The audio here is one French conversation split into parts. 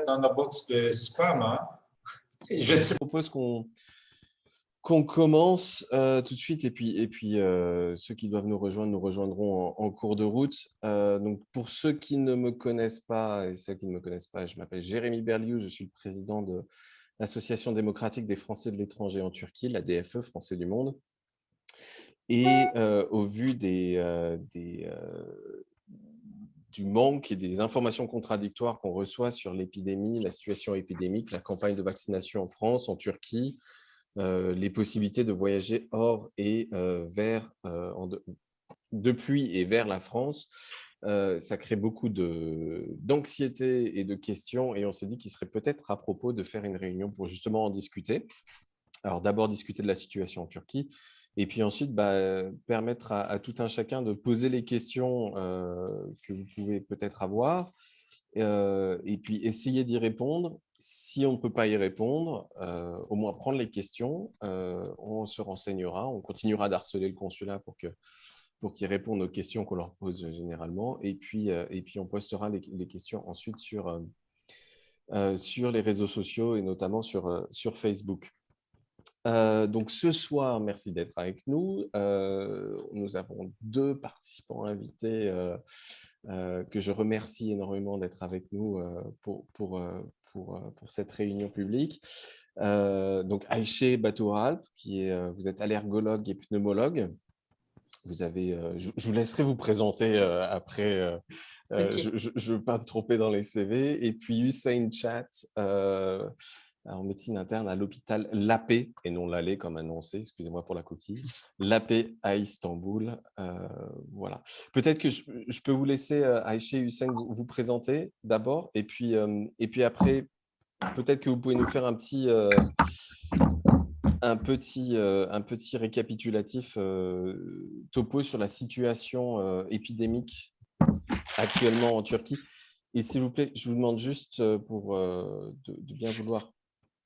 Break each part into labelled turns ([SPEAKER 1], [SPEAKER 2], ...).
[SPEAKER 1] dans la box de spam. Hein.
[SPEAKER 2] Je propose qu'on commence tout de suite et puis ceux qui doivent nous rejoindront en cours de route. Donc pour ceux qui ne me connaissent pas et ceux qui ne me connaissent pas, je m'appelle Jérémy Berliou, je suis le président de l'Association démocratique des Français de l'étranger en Turquie, la DFE, Français du monde. Et au vu du manque et des informations contradictoires qu'on reçoit sur l'épidémie, la situation épidémique, la campagne de vaccination en France, en Turquie, les possibilités de voyager hors et depuis et vers la France, ça crée beaucoup d'anxiété et de questions. Et on s'est dit qu'il serait peut-être à propos de faire une réunion pour justement en discuter. Alors d'abord discuter de la situation en Turquie, et puis ensuite permettre à tout un chacun de poser les questions que vous pouvez peut-être avoir, et puis essayer d'y répondre. Si on ne peut pas y répondre, au moins prendre les questions, on se renseignera, on continuera d'harceler le consulat pour qu'ils répondent aux questions qu'on leur pose généralement, et puis on postera les questions ensuite sur les réseaux sociaux et notamment sur Facebook. Donc ce soir, merci d'être avec nous. Nous avons 2 participants invités que je remercie énormément d'être avec nous pour cette réunion publique. Donc Ayşe Batural, vous êtes allergologue et pneumologue. Je vous laisserai vous présenter après.
[SPEAKER 3] Okay.
[SPEAKER 2] Je ne veux pas me tromper dans les CV. Et puis Hüseyin Chat, en médecine interne à l'hôpital Lapé, et non l'Allée comme annoncé, excusez-moi pour la coquille, Lapé à Istanbul. Voilà. Peut-être que je peux vous laisser, Ayşe, Hüseyin, vous présenter d'abord, et puis après, peut-être que vous pouvez nous faire un petit récapitulatif topo sur la situation épidémique actuellement en Turquie. Et s'il vous plaît, je vous demande juste de bien vouloir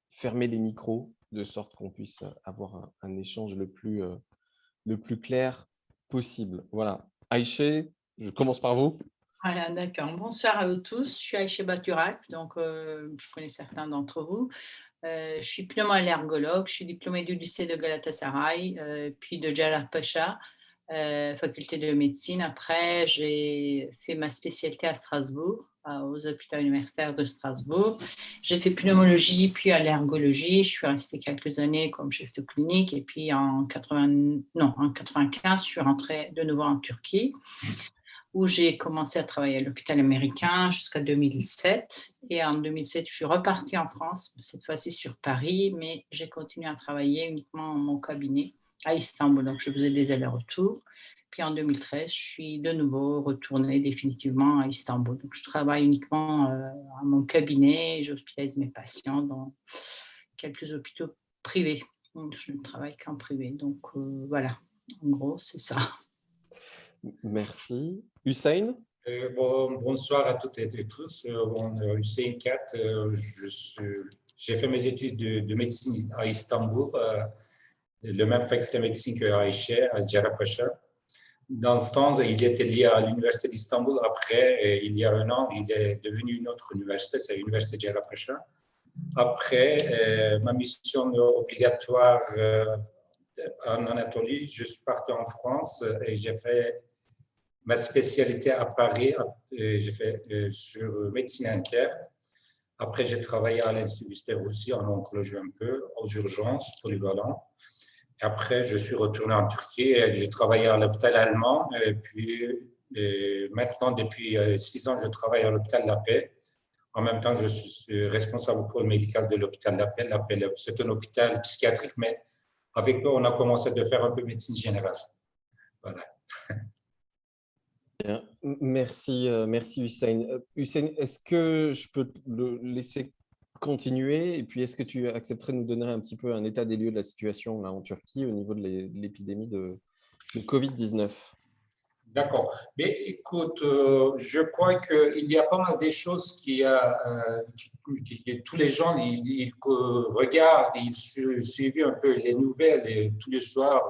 [SPEAKER 2] fermer les micros de sorte qu'on puisse avoir un échange le plus clair possible. Voilà. Ayşe, je commence par vous.
[SPEAKER 3] Voilà, d'accord. Bonsoir à vous tous. Je suis Ayşe Batural, donc je connais certains d'entre vous. Je suis pneumo-allergologue. Je suis diplômée du lycée de Galatasaray, puis de Cerrahpaşa, faculté de médecine. Après, j'ai fait ma spécialité à Strasbourg, aux hôpitaux universitaires de Strasbourg. J'ai fait pneumologie, puis allergologie. Je suis restée quelques années comme chef de clinique. Et puis en 95, je suis rentrée de nouveau en Turquie, où j'ai commencé à travailler à l'hôpital américain jusqu'à 2007. Et en 2007, je suis repartie en France, cette fois-ci sur Paris, mais j'ai continué à travailler uniquement en mon cabinet à Istanbul. Donc, je faisais des allers-retours. Puis en 2013, je suis de nouveau retournée définitivement à Istanbul. Donc, je travaille uniquement à mon cabinet et j'hospitalise mes patients dans quelques hôpitaux privés. Donc, je ne travaille qu'en privé. Donc, voilà, en gros, c'est ça.
[SPEAKER 2] Merci. Hüseyin?
[SPEAKER 1] Bonsoir à toutes et tous. Hüseyin Kat, j'ai fait mes études de médecine à Istanbul, le même faculté de médecine que Ayşe, à Cerrahpaşa. Dans le temps, il était lié à l'université d'Istanbul. Après, il y a un an, il est devenu une autre université, c'est l'université de Cerrahpaşa. Après, ma mission obligatoire en Anatolie, je suis parti en France et j'ai fait ma spécialité à Paris, j'ai fait sur médecine interne. Après, j'ai travaillé à l'Institut Gustave Roussy en oncologie un peu, aux urgences, polyvalent. Après, je suis retourné en Turquie et j'ai travaillé à l'hôpital allemand. Et puis, maintenant, depuis 6 ans, je travaille à l'hôpital La Paix. En même temps, je suis responsable pour le médical de l'hôpital La Paix. La Paix, c'est un hôpital psychiatrique, mais avec eux, on a commencé à faire un peu médecine générale. Voilà.
[SPEAKER 2] Bien. Merci Hüseyin. Hüseyin, est-ce que je peux le laisser continuer, et puis est-ce que tu accepterais de nous donner un petit peu un état des lieux de la situation là, en Turquie au niveau de l'épidémie de Covid-19?
[SPEAKER 1] D'accord. Mais écoute, je crois qu'il y a pas mal de choses tous les gens ils regardent, ils suivent un peu les nouvelles et tous les soirs,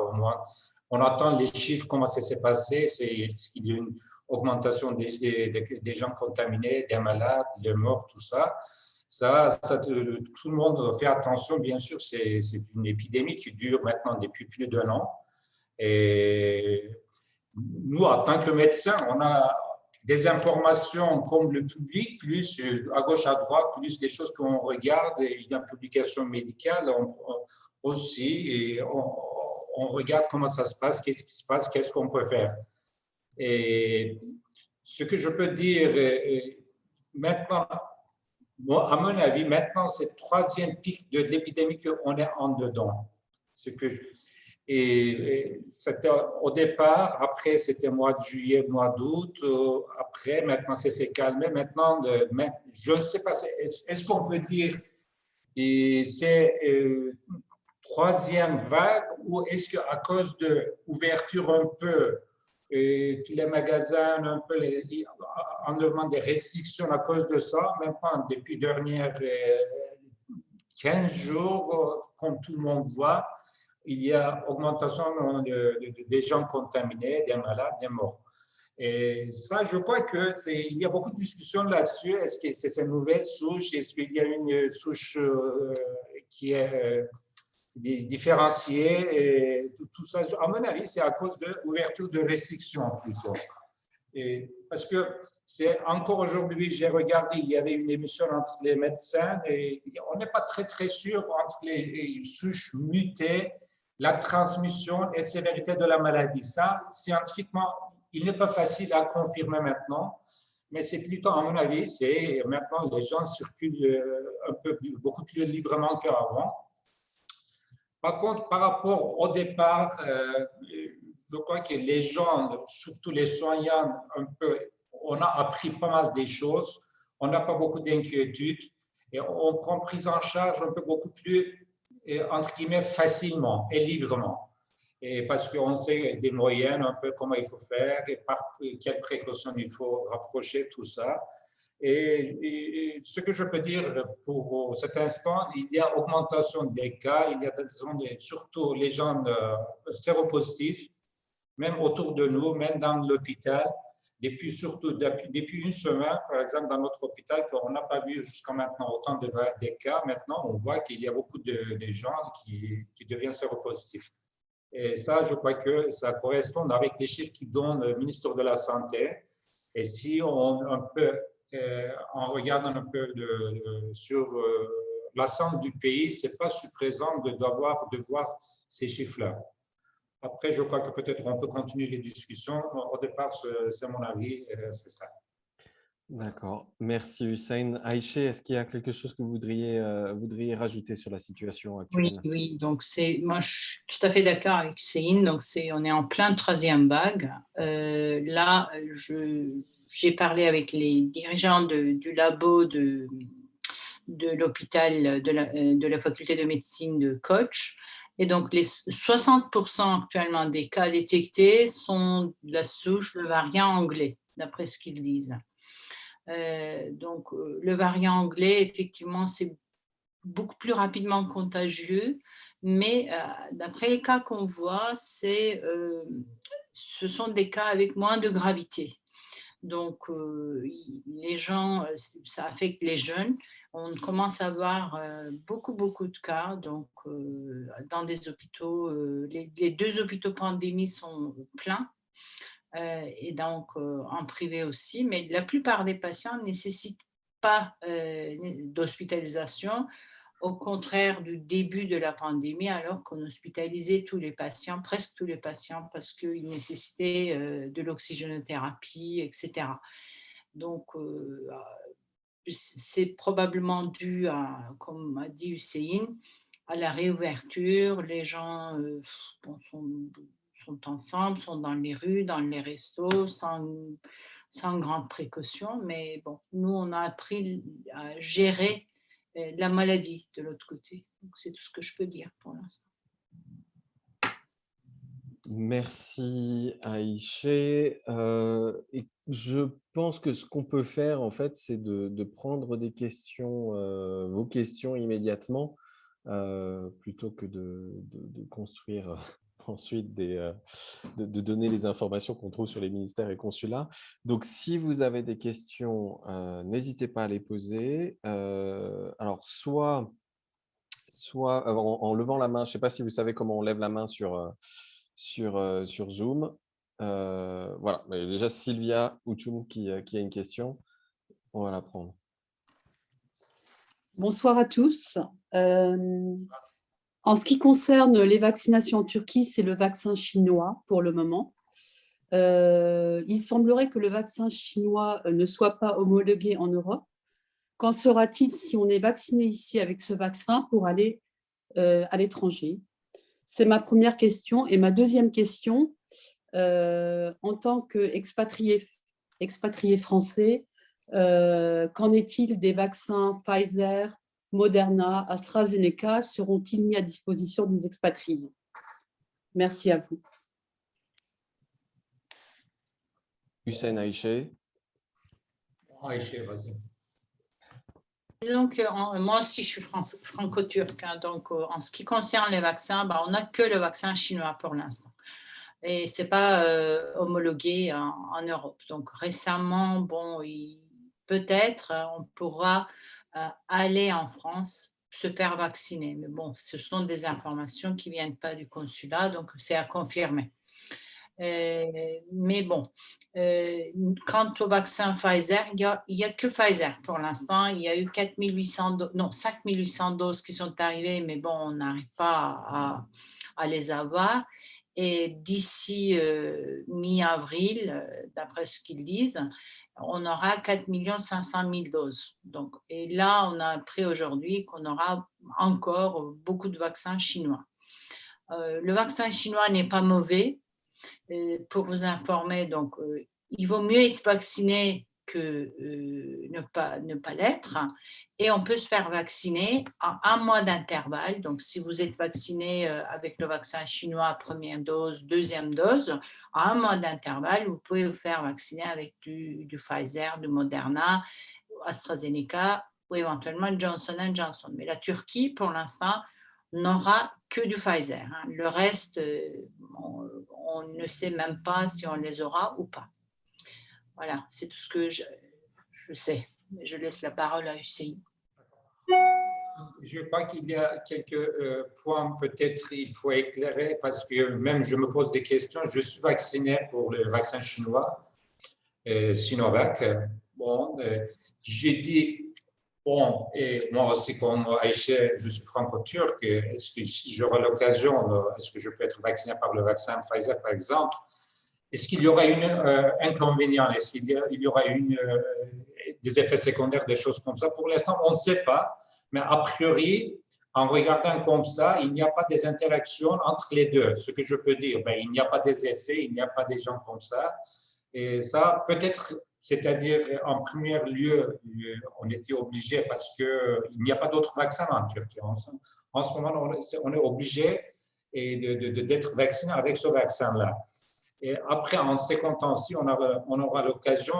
[SPEAKER 1] on entend les chiffres, comment ça s'est passé. Il y a une augmentation des gens contaminés, des malades, des morts, tout ça. Tout le monde fait attention, bien sûr, c'est une épidémie qui dure maintenant depuis plus d'1 an. Et nous, en tant que médecins, on a des informations comme le public, plus à gauche, à droite, plus des choses qu'on regarde. Et il y a une publication médicale aussi, et on regarde comment ça se passe, qu'est-ce qui se passe, qu'est-ce qu'on peut faire. Et ce que je peux dire maintenant, moi, à mon avis, maintenant, c'est le 3e pic de l'épidémie qu'on est en dedans. Et c'était au départ, après c'était mois de juillet, mois d'août, après, maintenant ça s'est calmé. Maintenant, je ne sais pas, est-ce qu'on peut dire que c'est 3e vague ou est-ce qu'à cause de l'ouverture un peu, tous les magasins, un peu enlèvement des restrictions à cause de ça, maintenant, depuis dernières 15 jours, comme tout le monde voit, il y a augmentation des gens contaminés, des malades, des morts. Et ça, je crois qu'il y a beaucoup de discussions là-dessus. Est-ce que c'est une nouvelle souche? Est-ce qu'il y a une souche qui est différenciée? Et tout ça, à mon avis, c'est à cause de l'ouverture de restrictions plutôt. Parce que c'est encore aujourd'hui, j'ai regardé, il y avait une émission entre les médecins et on n'est pas très sûr entre les souches mutées, la transmission et sévérité de la maladie. Ça, scientifiquement, il n'est pas facile à confirmer maintenant, mais c'est plutôt, à mon avis, c'est maintenant les gens circulent beaucoup plus librement qu'avant. Par contre, par rapport au départ, je crois que les gens, surtout les soignants, on a appris pas mal des choses, on n'a pas beaucoup d'inquiétudes et on prend prise en charge un peu beaucoup plus, entre guillemets, facilement et librement. Et parce qu'on sait des moyennes, un peu comment il faut faire et par quelles précautions il faut rapprocher, tout ça. Et ce que je peux dire pour cet instant, il y a augmentation des cas, il y a surtout les gens séropositifs, même autour de nous, même dans l'hôpital, depuis 1 semaine, par exemple, dans notre hôpital, qu'on n'a pas vu jusqu'à maintenant autant de cas. Maintenant, on voit qu'il y a beaucoup de gens qui deviennent séropositifs. Et ça, je crois que ça correspond avec les chiffres qui donnent le ministre de la Santé. Et si on regarde un peu sur l'ensemble du pays, ce n'est pas suffisant de voir ces chiffres-là. Après, je crois que peut-être on peut continuer les discussions. Au départ, c'est mon avis, c'est ça.
[SPEAKER 2] D'accord. Merci Hussein. Aïché, est-ce qu'il y a quelque chose que vous voudriez rajouter sur la situation actuelle?
[SPEAKER 3] Oui. Donc moi, je suis tout à fait d'accord avec Hussein. Donc on est en plein 3e vague. Là, j'ai parlé avec les dirigeants du labo de l'hôpital de la faculté de médecine de Koch. Et donc, les 60% actuellement des cas détectés sont de la souche, le variant anglais, d'après ce qu'ils disent. Donc, le variant anglais, effectivement, c'est beaucoup plus rapidement contagieux, mais d'après les cas qu'on voit, ce sont des cas avec moins de gravité. Donc, les gens, ça affecte les jeunes. On commence à avoir beaucoup de cas. Donc, dans des hôpitaux, les 2 hôpitaux pandémie sont pleins. Et donc en privé aussi, mais la plupart des patients ne nécessitent pas d'hospitalisation, au contraire du début de la pandémie, alors qu'on hospitalisait presque tous les patients, parce qu'ils nécessitaient de l'oxygénothérapie, etc. Donc, c'est probablement dû comme a dit Hussein, à la réouverture. Les gens sont ensemble, sont dans les rues, dans les restos, sans grande précaution. Mais bon, nous, on a appris à gérer la maladie de l'autre côté. Donc, c'est tout ce que je peux dire pour l'instant.
[SPEAKER 2] Merci Aïché. Et je pense que ce qu'on peut faire, en fait, c'est de prendre des questions, vos questions immédiatement, plutôt que de construire ensuite de donner les informations qu'on trouve sur les ministères et consulats. Donc, si vous avez des questions, n'hésitez pas à les poser. alors, soit en levant la main, je ne sais pas si vous savez comment on lève la main sur Zoom. Voilà, mais déjà Sylvia Ouchoum qui a une question, on va la prendre.
[SPEAKER 4] Bonsoir à tous. En ce qui concerne les vaccinations en Turquie, c'est le vaccin chinois pour le moment. Il semblerait que le vaccin chinois ne soit pas homologué en Europe. Qu'en sera-t-il si on est vacciné ici avec ce vaccin pour aller à l'étranger? C'est ma première question. Et ma deuxième question, en tant qu'expatrié français, qu'en est-il des vaccins Pfizer, Moderna, AstraZeneca? Seront-ils mis à disposition des expatriés? Merci à vous.
[SPEAKER 2] Hussein Aïché.
[SPEAKER 1] Aïché, vas-y.
[SPEAKER 3] Disons que moi aussi, je suis franco-turque. Hein, donc, en ce qui concerne les vaccins, on n'a que le vaccin chinois pour l'instant. Et ce n'est pas homologué en Europe. Donc, récemment, peut-être on pourra aller en France se faire vacciner. Mais bon, ce sont des informations qui ne viennent pas du consulat, donc c'est à confirmer. Mais bon, quant au vaccin Pfizer, il n'y a que Pfizer pour l'instant. Il y a eu 5800 doses qui sont arrivées, mais bon, on n'arrive pas à les avoir. Et d'ici mi-avril, d'après ce qu'ils disent, on aura 4 500 000 doses. Donc, et là, on a appris aujourd'hui qu'on aura encore beaucoup de vaccins chinois. Le vaccin chinois n'est pas mauvais. Pour vous informer, donc, il vaut mieux être vacciné que ne pas l'être. Et on peut se faire vacciner à 1 mois d'intervalle. Donc, si vous êtes vacciné avec le vaccin chinois, première dose, deuxième dose, à 1 mois d'intervalle, vous pouvez vous faire vacciner avec du Pfizer, du Moderna, AstraZeneca ou éventuellement Johnson & Johnson. Mais la Turquie, pour l'instant, n'aura que du Pfizer. Hein. Le reste, on ne sait même pas si on les aura ou pas. Voilà, c'est tout ce que je sais. Je laisse la parole à Hussein.
[SPEAKER 1] Je crois qu'il y a quelques points peut-être il faut éclairer parce que même je me pose des questions. Je suis vacciné pour le vaccin chinois, Sinovac. Bon, j'ai dit, bon, et moi aussi comme Aïché, je suis franco-turc. Est-ce que si j'aurai l'occasion, est-ce que je peux être vacciné par le vaccin Pfizer par exemple? Est-ce qu'il y aura un inconvénient? Est-ce qu'il y aura des effets secondaires, des choses comme ça? Pour l'instant, on ne sait pas. Mais a priori, en regardant comme ça, il n'y a pas des interactions entre les deux. Ce que je peux dire, il n'y a pas des essais, il n'y a pas des gens comme ça. Et ça, peut-être, c'est-à-dire, en premier lieu, on était obligé parce qu'il n'y a pas d'autres vaccins en Turquie. En ce moment, on est obligé d'être vacciné avec ce vaccin-là. Et après, en second temps, si on aura l'occasion,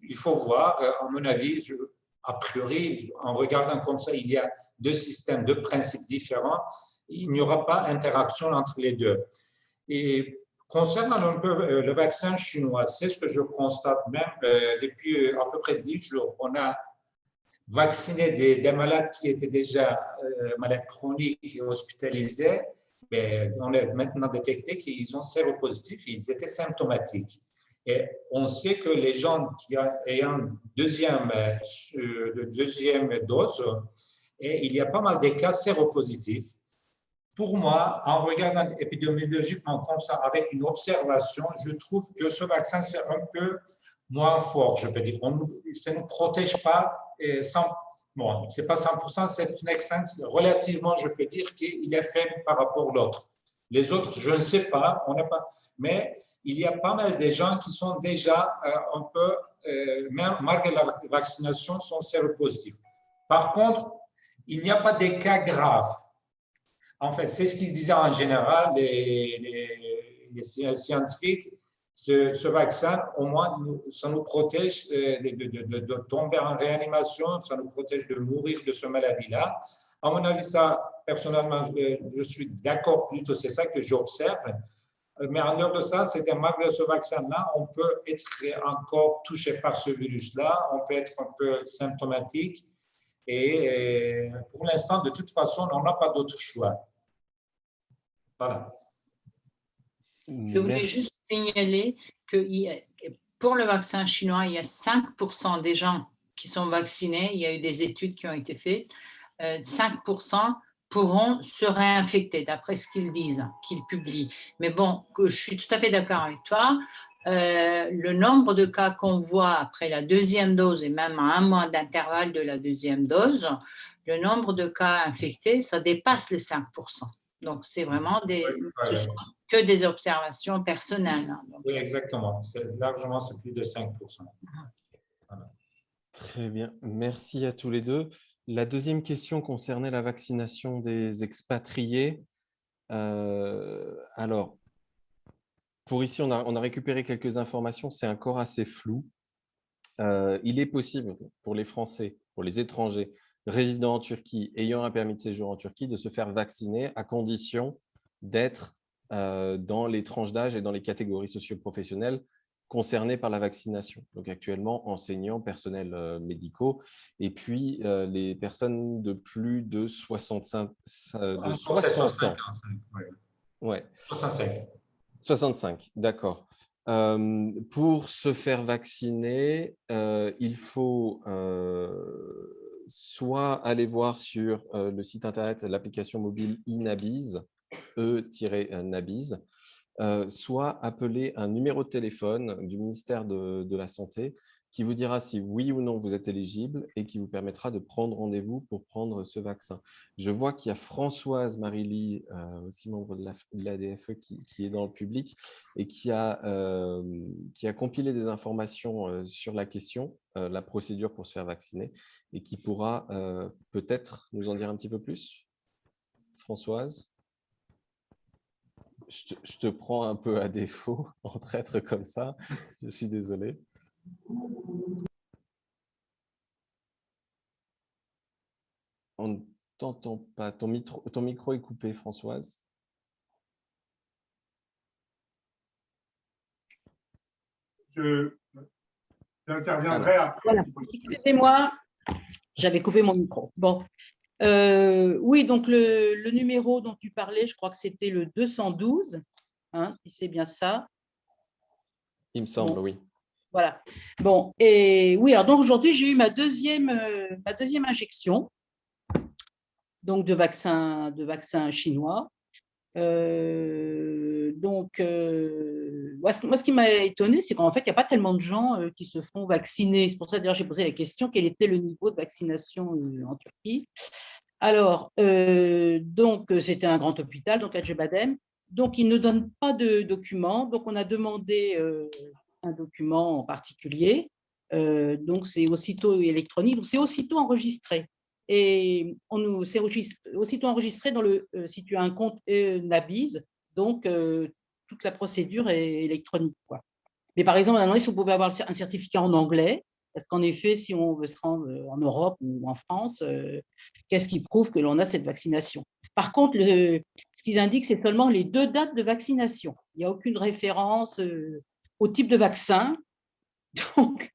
[SPEAKER 1] il faut voir, à mon avis, a priori, en regardant comme ça, il y a 2 systèmes, 2 principes différents. Il n'y aura pas d'interaction entre les deux. Et concernant un peu le vaccin chinois, c'est ce que je constate même depuis à peu près 10 jours. On a vacciné des malades qui étaient déjà malades chroniques et hospitalisés. Mais on a maintenant détecté qu'ils ont séropositif et ils étaient symptomatiques. Et on sait que les gens qui ont deuxième dose, et il y a pas mal de cas séropositifs. Pour moi, en regardant épidémiologiquement comme ça, avec une observation, je trouve que ce vaccin, c'est un peu moins fort, je peux dire. Ça ne nous protège pas bon, ce n'est pas 100%, c'est une excellence relativement, je peux dire qu'il est faible par rapport à l'autre. Les autres, je ne sais pas, mais il y a pas mal de gens qui sont déjà un peu, même malgré la vaccination, sont séropositifs. Par contre, il n'y a pas de cas graves. En fait, c'est ce qu'ils disaient en général, les scientifiques. Ce vaccin, au moins, ça nous protège de tomber en réanimation, ça nous protège de mourir de cette maladie-là. À mon avis, ça, personnellement, je suis d'accord plutôt, c'est ça que j'observe. Mais en dehors de ça, c'est que malgré ce vaccin-là, on peut être encore touché par ce virus-là, on peut être un peu symptomatique. Et pour l'instant, de toute façon, on n'a pas d'autre choix. Voilà.
[SPEAKER 3] Je voulais juste signaler que pour le vaccin chinois, il y a 5% des gens qui sont vaccinés. Il y a eu des études qui ont été faites. 5% pourront se réinfecter, d'après ce qu'ils disent, qu'ils publient. Mais bon, je suis tout à fait d'accord avec toi. Le nombre de cas qu'on voit après la deuxième dose, et même à 1 mois d'intervalle de la deuxième dose, le nombre de cas infectés, ça dépasse les 5%. Donc, c'est vraiment ce sont que des observations personnelles. Donc,
[SPEAKER 1] oui, exactement. Largement, c'est plus de 5%.
[SPEAKER 2] Voilà. Très bien. Merci à tous les deux. La deuxième question concernait la vaccination des expatriés. Alors, pour ici, on a récupéré quelques informations. C'est encore assez flou. Il est possible pour les Français, pour les étrangers résidant en Turquie, ayant un permis de séjour en Turquie, de se faire vacciner à condition d'être dans les tranches d'âge et dans les catégories socio-professionnelles concernées par la vaccination. Donc actuellement, enseignants, personnels médicaux, et puis les personnes de plus de 60 ans. Ouais. 65, d'accord. Pour se faire vacciner, il faut soit aller voir sur le site internet l'application mobile eNabiz, E-Nabiz, soit appeler un numéro de téléphone du ministère de la Santé qui vous dira si oui ou non vous êtes éligible et qui vous permettra de prendre rendez-vous pour prendre ce vaccin. Je vois qu'il y a Françoise Marily, aussi membre de l'ADFE, qui est dans le public et qui a compilé des informations sur la question, la procédure pour se faire vacciner, et qui pourra peut-être nous en dire un petit peu plus. Françoise ? Je te prends un peu à défaut en traître comme ça. Je suis désolé. On ne t'entend pas. Ton micro est coupé, Françoise.
[SPEAKER 5] J'interviendrai après. Voilà. Excusez-moi, j'avais coupé mon micro. Bon. Oui, donc le numéro dont tu parlais, je crois que c'était le 212, hein, si c'est bien ça.
[SPEAKER 2] Il me semble,
[SPEAKER 5] bon.
[SPEAKER 2] Oui.
[SPEAKER 5] Voilà. Bon, et oui, alors donc aujourd'hui, j'ai eu ma deuxième injection donc de vaccin chinois. Moi, ce qui m'a étonné, c'est qu'en fait, il n'y a pas tellement de gens qui se font vacciner. C'est pour ça, d'ailleurs, j'ai posé la question, quel était le niveau de vaccination en Turquie? Alors, donc, c'était un grand hôpital, donc Acıbadem. Donc, ils ne donnent pas de documents. Donc, on a demandé un document en particulier. Donc, c'est aussitôt électronique. Donc, c'est aussitôt enregistré. Et c'est aussitôt enregistré si tu as un compte Nabiz. Donc, toute la procédure est électronique, quoi. Mais par exemple, on a demandé si on pouvait avoir un certificat en anglais. Parce qu'en effet, si on veut se rendre en Europe ou en France, qu'est-ce qui prouve que l'on a cette vaccination? Par contre, ce qu'ils indiquent, c'est seulement les 2 dates de vaccination. Il n'y a aucune référence au type de vaccin. Donc,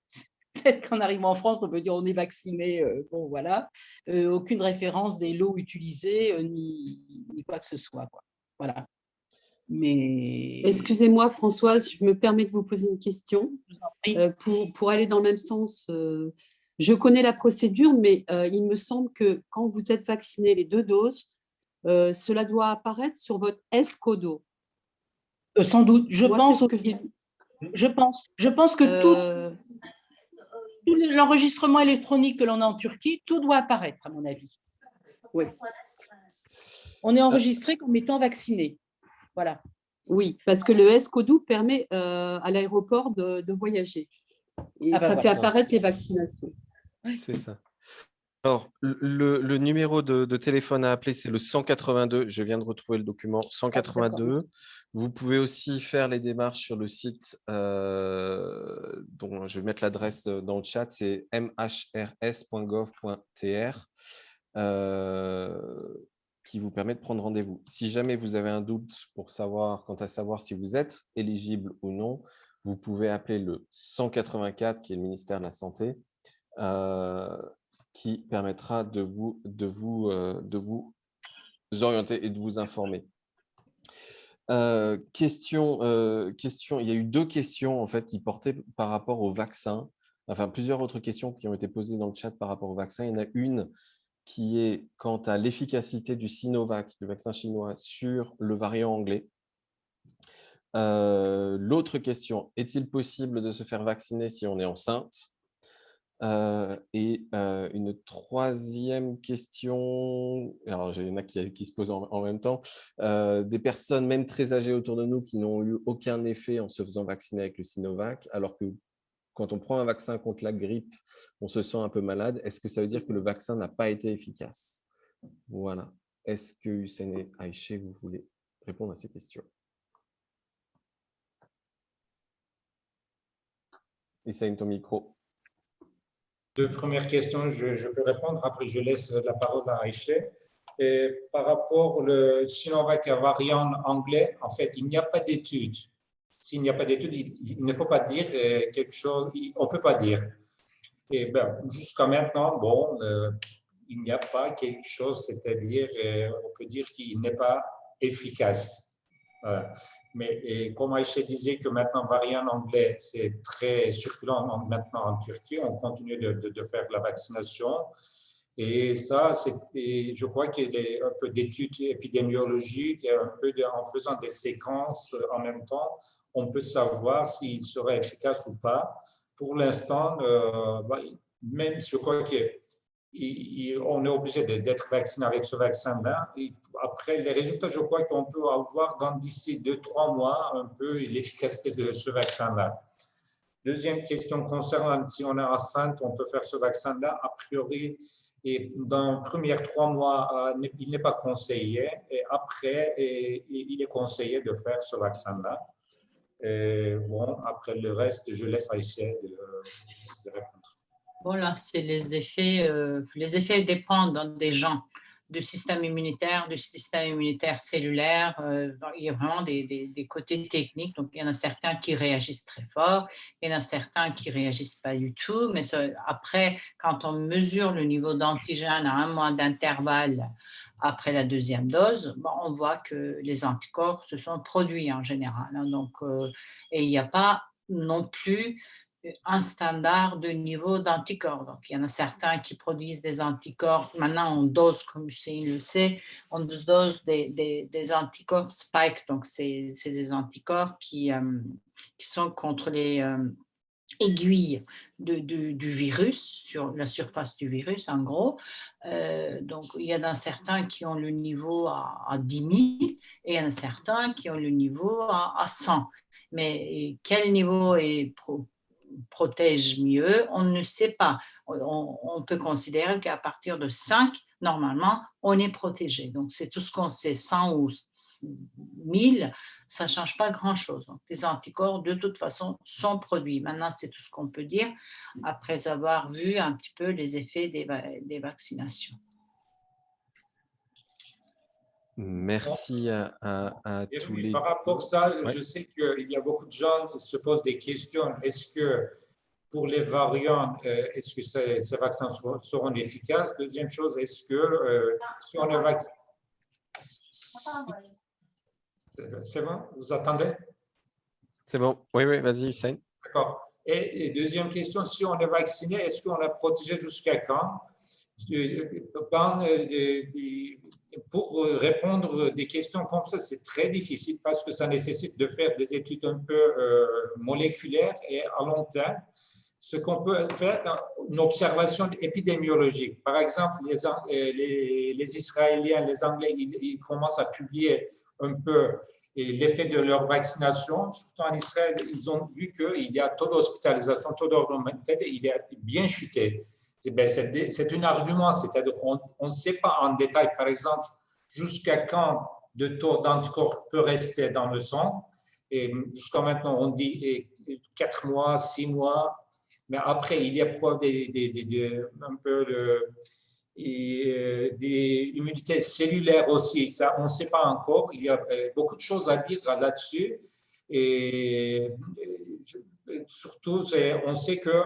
[SPEAKER 5] peut-être qu'en arrivant en France, on peut dire on est vacciné. Bon, voilà. Aucune référence des lots utilisés ni quoi que ce soit, quoi. Voilà. Mais...
[SPEAKER 4] Excusez-moi, Françoise, je me permets de vous poser une question. Pour aller dans le même sens, je connais la procédure, mais il me semble que quand vous êtes vacciné les 2 doses, cela doit apparaître sur votre S-Codo.
[SPEAKER 5] Sans doute. Je pense que tout l'enregistrement électronique que l'on a en Turquie, tout doit apparaître, à mon avis. Oui. On est enregistré comme étant vacciné. Voilà.
[SPEAKER 4] Oui, parce que le S-Codo permet à l'aéroport de voyager. Et ça fait apparaître les vaccinations.
[SPEAKER 2] C'est ça. Alors, le numéro de téléphone à appeler, c'est le 182. Je viens de retrouver le document 182. Vous pouvez aussi faire les démarches sur le site, dont je vais mettre l'adresse dans le chat, c'est mhrs.gov.tr, qui vous permet de prendre rendez-vous. Si jamais vous avez un doute quant à savoir si vous êtes éligible ou non, vous pouvez appeler le 184, qui est le ministère de la Santé. qui permettra de vous orienter et de vous informer. Il y a eu 2 questions en fait, qui portaient par rapport au vaccin, enfin plusieurs autres questions qui ont été posées dans le chat par rapport au vaccin. Il y en a une qui est quant à l'efficacité du Sinovac, du vaccin chinois, sur le variant anglais. L'autre question, est-il possible de se faire vacciner si on est enceinte? Et une troisième question, alors il y en a qui se posent en même temps, des personnes même très âgées autour de nous qui n'ont eu aucun effet en se faisant vacciner avec le Sinovac, alors que quand on prend un vaccin contre la grippe, on se sent un peu malade. Est-ce que ça veut dire que le vaccin n'a pas été efficace? Voilà. Est-ce que Hussein et Aïché, vous voulez répondre à ces questions? Hussein, ton micro.
[SPEAKER 1] 2 premières questions, je peux répondre. Après, je laisse la parole à Aïché. Et par rapport au Sinovac variant anglais, en fait, il n'y a pas d'études. S'il n'y a pas d'études, il ne faut pas dire quelque chose, on ne peut pas dire. Et ben, jusqu'à maintenant, bon, il n'y a pas quelque chose, c'est-à-dire, on peut dire qu'il n'est pas efficace. Voilà. Mais comme Aïcha disait que maintenant, variant anglais, c'est très circulant maintenant en Turquie, on continue de faire la vaccination. Et ça, je crois qu'il y a un peu d'études épidémiologiques, en faisant des séquences en même temps, on peut savoir s'il serait efficace ou pas. Pour l'instant, même si je crois qu'on est obligé d'être vacciné avec ce vaccin-là. Après, les résultats, je crois qu'on peut avoir d'ici 2-3 mois un peu l'efficacité de ce vaccin-là. Deuxième question concernant si on est enceinte, on peut faire ce vaccin-là. A priori, et dans les premiers 3 mois, il n'est pas conseillé. Et après, il est conseillé de faire ce vaccin-là. Bon, après le reste, je laisse Aïcha de répondre.
[SPEAKER 3] Bon, là, c'est les effets. Les effets dépendent des gens, du système immunitaire cellulaire. Il y a vraiment des côtés techniques. Donc, il y en a certains qui réagissent très fort, il y en a certains qui ne réagissent pas du tout. Mais après, quand on mesure le niveau d'antigène à 1 mois d'intervalle après la 2e dose, on voit que les anticorps se sont produits en général. Donc, et il n'y a pas non plus un standard de niveau d'anticorps. Donc, il y en a certains qui produisent des anticorps. Maintenant, on dose, comme Hussein le sait, on dose des anticorps spike. Donc, c'est des anticorps qui sont contre les aiguilles du virus, sur la surface du virus, en gros. Donc, il y en a certains qui ont le niveau à 10 000 et il y en a certains qui ont le niveau à 100. Mais quel niveau protège mieux, on ne sait pas. On peut considérer qu'à partir de 5, normalement, on est protégé. Donc, c'est tout ce qu'on sait. 100 ou 1000, ça ne change pas grand-chose. Donc, les anticorps, de toute façon, sont produits. Maintenant, c'est tout ce qu'on peut dire après avoir vu un petit peu les effets des vaccinations.
[SPEAKER 2] Merci à tous les...
[SPEAKER 1] Par rapport à ça, je sais qu'il y a beaucoup de gens qui se posent des questions. Est-ce que pour les variants, est-ce que ces vaccins seront efficaces? Deuxième chose, est-ce que si on est vacciné... C'est bon? Vous attendez? C'est
[SPEAKER 2] bon. Oui, vas-y, Hussein.
[SPEAKER 1] D'accord. Et deuxième question, si on est vacciné, est-ce qu'on est protégé jusqu'à quand? Pour répondre des questions comme ça, c'est très difficile parce que ça nécessite de faire des études un peu moléculaires et à long terme. Ce qu'on peut faire, une observation épidémiologique. Par exemple, les Israéliens, les Anglais, ils commencent à publier un peu l'effet de leur vaccination. Surtout en Israël, ils ont vu qu'il y a taux d'hospitalisation, taux d'hospitalisation, il a bien chuté. C'est un argument, c'est-à-dire qu'on ne sait pas en détail, par exemple, jusqu'à quand le taux d'anticorps peut rester dans le sang. Et jusqu'à maintenant, on dit 4 mois, 6 mois. Mais après, il y a un peu des immunités cellulaires aussi. Ça, on ne sait pas encore. Il y a beaucoup de choses à dire là-dessus. Et surtout, on sait que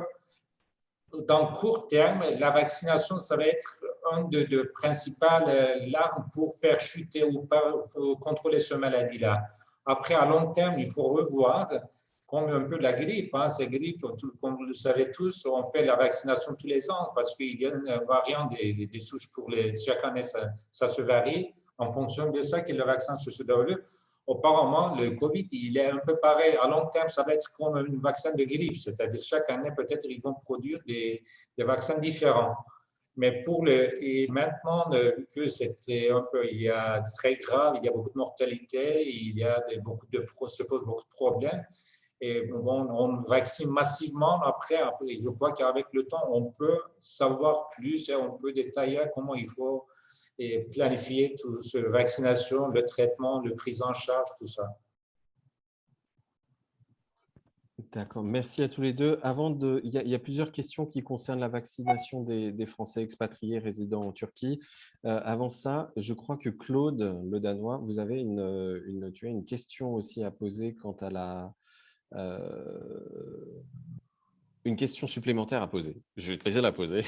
[SPEAKER 1] dans le court terme, la vaccination, ça va être un de principales armes pour faire chuter ou pas, pour contrôler cette maladie-là. Après, à long terme, il faut revoir, comme un peu la grippe. Cette grippe, comme vous le savez tous, on fait la vaccination tous les ans parce qu'il y a une variante des souches pour chaque année, ça se varie. En fonction de ça, que le vaccin se développe. Auparavant, le COVID, il est un peu pareil. À long terme, ça va être comme un vaccin de grippe, c'est-à-dire chaque année, peut-être, ils vont produire des vaccins différents. Mais et maintenant, vu que c'était un peu, il y a très grave, il y a beaucoup de mortalité, il y a se pose beaucoup de problèmes. Et on vaccine massivement. Après, je crois qu'avec le temps, on peut savoir plus et on peut détailler comment il faut et planifier toute cette vaccination, le traitement, la prise en charge, tout ça.
[SPEAKER 2] D'accord, merci à tous les deux. Il y a plusieurs questions qui concernent la vaccination des Français expatriés résidant en Turquie. Avant ça, je crois que Claude, le Danois, vous avez une question aussi à poser quant à une question supplémentaire à poser. Je vais te laisser la poser.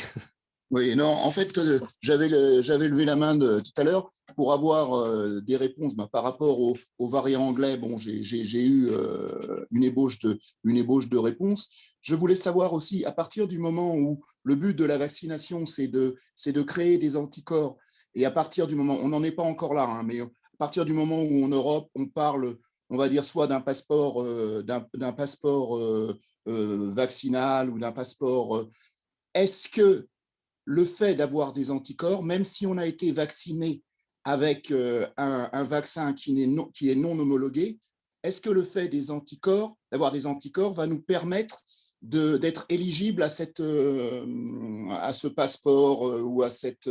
[SPEAKER 6] Oui, non, en fait, j'avais levé la main tout à l'heure pour avoir des réponses par rapport au variant anglais. Bon, j'ai eu une ébauche de réponses. Je voulais savoir aussi, à partir du moment où le but de la vaccination, c'est de créer des anticorps, et à partir du moment, on n'en est pas encore là, hein, mais à partir du moment où en Europe, on parle, on va dire, soit d'un passeport, vaccinal ou d'un passeport, est-ce que le fait d'avoir des anticorps, même si on a été vacciné avec un vaccin qui est non homologué, est-ce que le fait d'avoir des anticorps va nous permettre d'être éligible à ce passeport ou à cette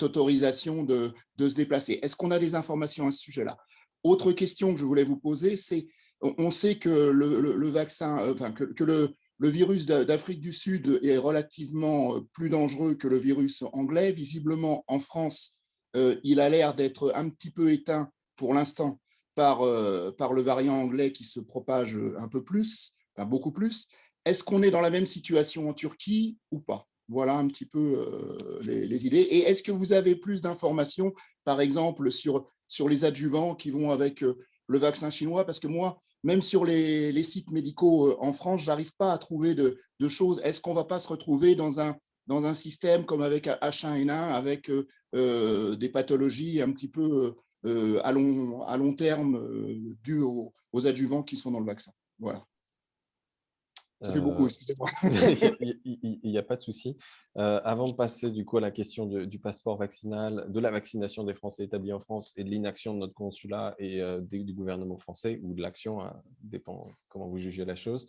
[SPEAKER 6] autorisation de se déplacer? Est-ce qu'on a des informations à ce sujet-là? Autre question que je voulais vous poser, c'est, on sait que le vaccin, que le virus d'Afrique du Sud est relativement plus dangereux que le virus anglais. Visiblement, en France, il a l'air d'être un petit peu éteint pour l'instant par le variant anglais qui se propage un peu plus, enfin beaucoup plus. Est-ce qu'on est dans la même situation en Turquie ou pas? Voilà un petit peu les idées. Et est-ce que vous avez plus d'informations, par exemple, sur les adjuvants qui vont avec le vaccin chinois? Parce que moi, même sur les sites médicaux en France, je n'arrive pas à trouver de choses. Est-ce qu'on ne va pas se retrouver dans un système comme avec H1N1, avec des pathologies un petit peu à long terme dues aux adjuvants qui sont dans le vaccin? Voilà. Ça fait beaucoup, excusez-moi.
[SPEAKER 2] Il n'y a pas de souci. Avant de passer du coup à la question du passeport vaccinal, de la vaccination des Français établis en France et de l'inaction de notre consulat et du gouvernement français, ou de l'action, dépend comment vous jugez la chose.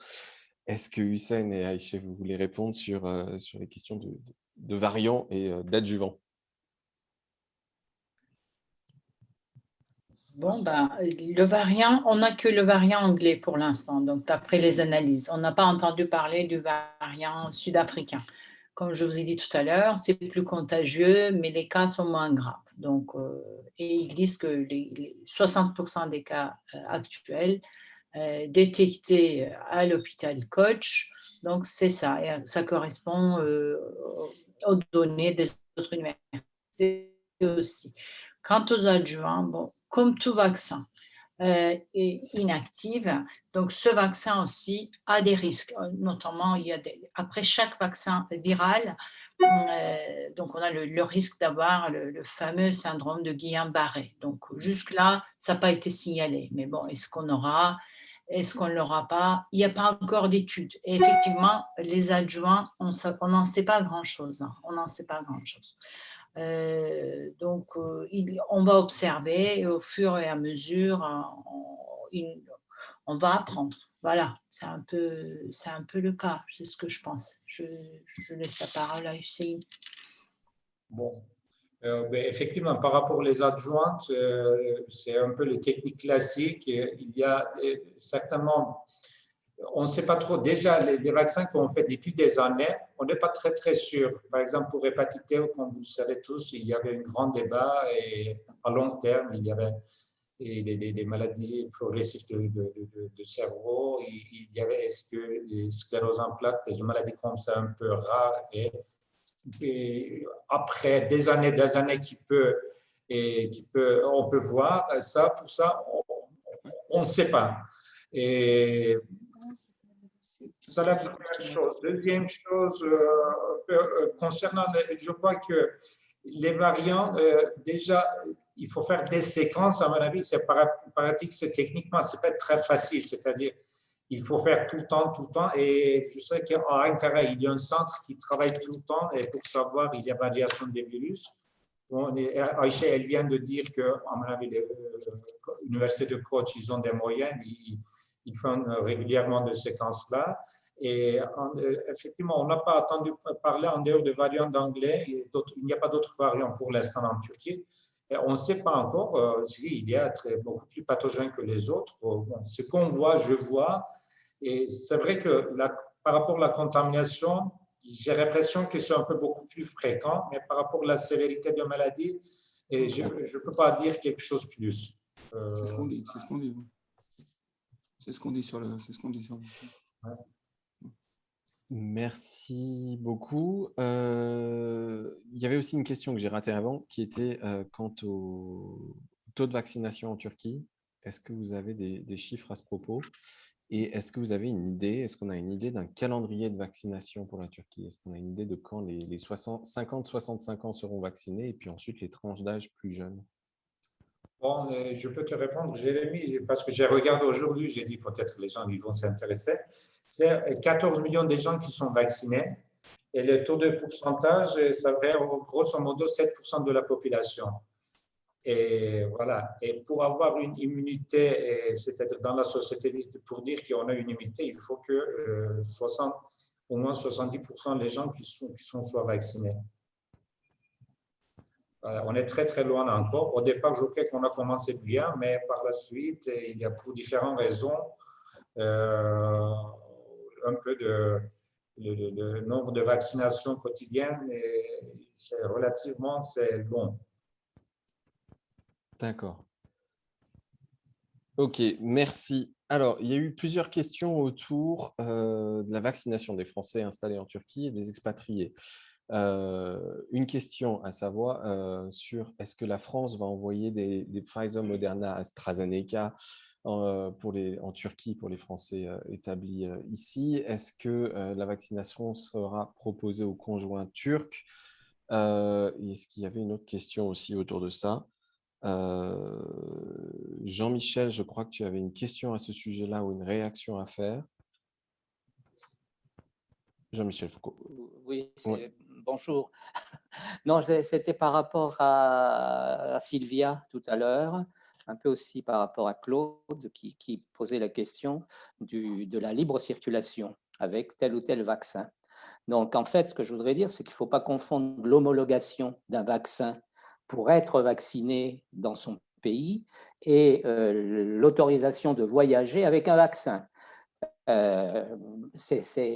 [SPEAKER 2] Est-ce que Hussein et Aïché, vous voulez répondre sur les questions de variants et d'adjuvants?
[SPEAKER 3] Bon, le variant, on n'a que le variant anglais pour l'instant, donc d'après les analyses. On n'a pas entendu parler du variant sud-africain. Comme je vous ai dit tout à l'heure, c'est plus contagieux, mais les cas sont moins graves. Donc, et ils disent que les 60% des cas actuels détectés à l'hôpital Koch, donc c'est ça. Et ça correspond aux données des autres universités aussi. Quant aux adjuvants, bon, comme tout vaccin est inactif, donc ce vaccin aussi a des risques. Notamment, après chaque vaccin viral, donc on a le risque d'avoir le fameux syndrome de Guillain-Barré. Donc jusque-là, ça n'a pas été signalé. Mais bon, est-ce qu'on l'aura, pas? Il n'y a pas encore d'études. Et effectivement, les adjoints, on n'en sait pas grand-chose. On n'en sait pas grand-chose. Donc, on va observer et au fur et à mesure, on va apprendre. Voilà, c'est un peu le cas, c'est ce que je pense. Je laisse la parole à Hussein.
[SPEAKER 1] Bon, effectivement, par rapport aux adjointes, c'est un peu les techniques classiques. Il y a certainement, on ne sait pas trop. Déjà, les vaccins qu'on fait depuis des années, on n'est pas très, très sûr. Par exemple, pour l'hépatite, comme vous le savez tous, il y avait un grand débat et à long terme, il y avait et des maladies progressives de cerveau. Il y avait est-ce que les scléroses en plaques, des maladies comme ça un peu rares, et après des années on peut voir ça. Pour ça, on ne sait pas. Et ça, la première chose. Deuxième chose, concernant, je crois que les variants, déjà, il faut faire des séquences, à mon avis, c'est pratique, c'est techniquement, c'est pas très facile, c'est-à-dire, il faut faire tout le temps, et je sais qu'à Ankara, il y a un centre qui travaille tout le temps, et pour savoir, il y a variation des virus. Bon, Aïcha, elle vient de dire que, à mon avis, l'université de Koch, ils ont des moyennes, ils font régulièrement de séquences-là. Et effectivement, on n'a pas entendu parler en dehors de variants d'anglais. Il n'y a pas d'autres variants pour l'instant en Turquie. Et on ne sait pas encore s'il y a beaucoup plus pathogène que les autres. Ce qu'on voit, je vois. Et c'est vrai que par rapport à la contamination, j'ai l'impression que c'est un peu beaucoup plus fréquent, mais par rapport à la sévérité de la maladie, et je ne peux pas dire quelque chose de plus.
[SPEAKER 6] C'est ce qu'on dit, c'est ce qu'on dit. C'est ce qu'on dit sur le.
[SPEAKER 1] Ouais.
[SPEAKER 2] Merci beaucoup. Il y avait aussi une question que j'ai ratée avant, qui était quant au taux de vaccination en Turquie. Est-ce que vous avez des chiffres à ce propos? Et est-ce que vous avez une idée, est-ce qu'on a une idée d'un calendrier de vaccination pour la Turquie? Est-ce qu'on a une idée de quand les 50-65 ans seront vaccinés et puis ensuite les tranches d'âge plus jeunes?
[SPEAKER 1] Bon, je peux te répondre, Jérémy, parce que j'ai regardé aujourd'hui, j'ai dit peut-être les gens ils vont s'intéresser. C'est 14 millions de gens qui sont vaccinés et le taux de pourcentage, ça fait grosso modo 7% de la population. Et voilà. Et pour avoir une immunité, c'est-à-dire dans la société, pour dire qu'on a une immunité, il faut que au moins 70% des gens qui sont soit vaccinés. On est très, très loin encore. Au départ, je crois qu'on a commencé bien, mais par la suite, il y a pour différentes raisons un peu le nombre de vaccinations quotidiennes, c'est relativement long.
[SPEAKER 2] D'accord. Ok, merci. Alors, il y a eu plusieurs questions autour de la vaccination des Français installés en Turquie et des expatriés. Une question à savoir sur est-ce que la France va envoyer des Pfizer, Moderna, AstraZeneca en Turquie pour les Français établis ici. Est-ce que la vaccination sera proposée aux conjoints turcs? Est-ce qu'il y avait une autre question aussi autour de ça? Jean-Michel, je crois que tu avais une question à ce sujet-là ou une réaction à faire. Jean-Michel Foucault.
[SPEAKER 7] Oui,
[SPEAKER 2] Ouais.
[SPEAKER 7] Bonjour. Non, c'était par rapport à Sylvia tout à l'heure, un peu aussi par rapport à Claude qui posait la question de la libre circulation avec tel ou tel vaccin. Donc, en fait, ce que je voudrais dire, c'est qu'il ne faut pas confondre l'homologation d'un vaccin pour être vacciné dans son pays et l'autorisation de voyager avec un vaccin. Il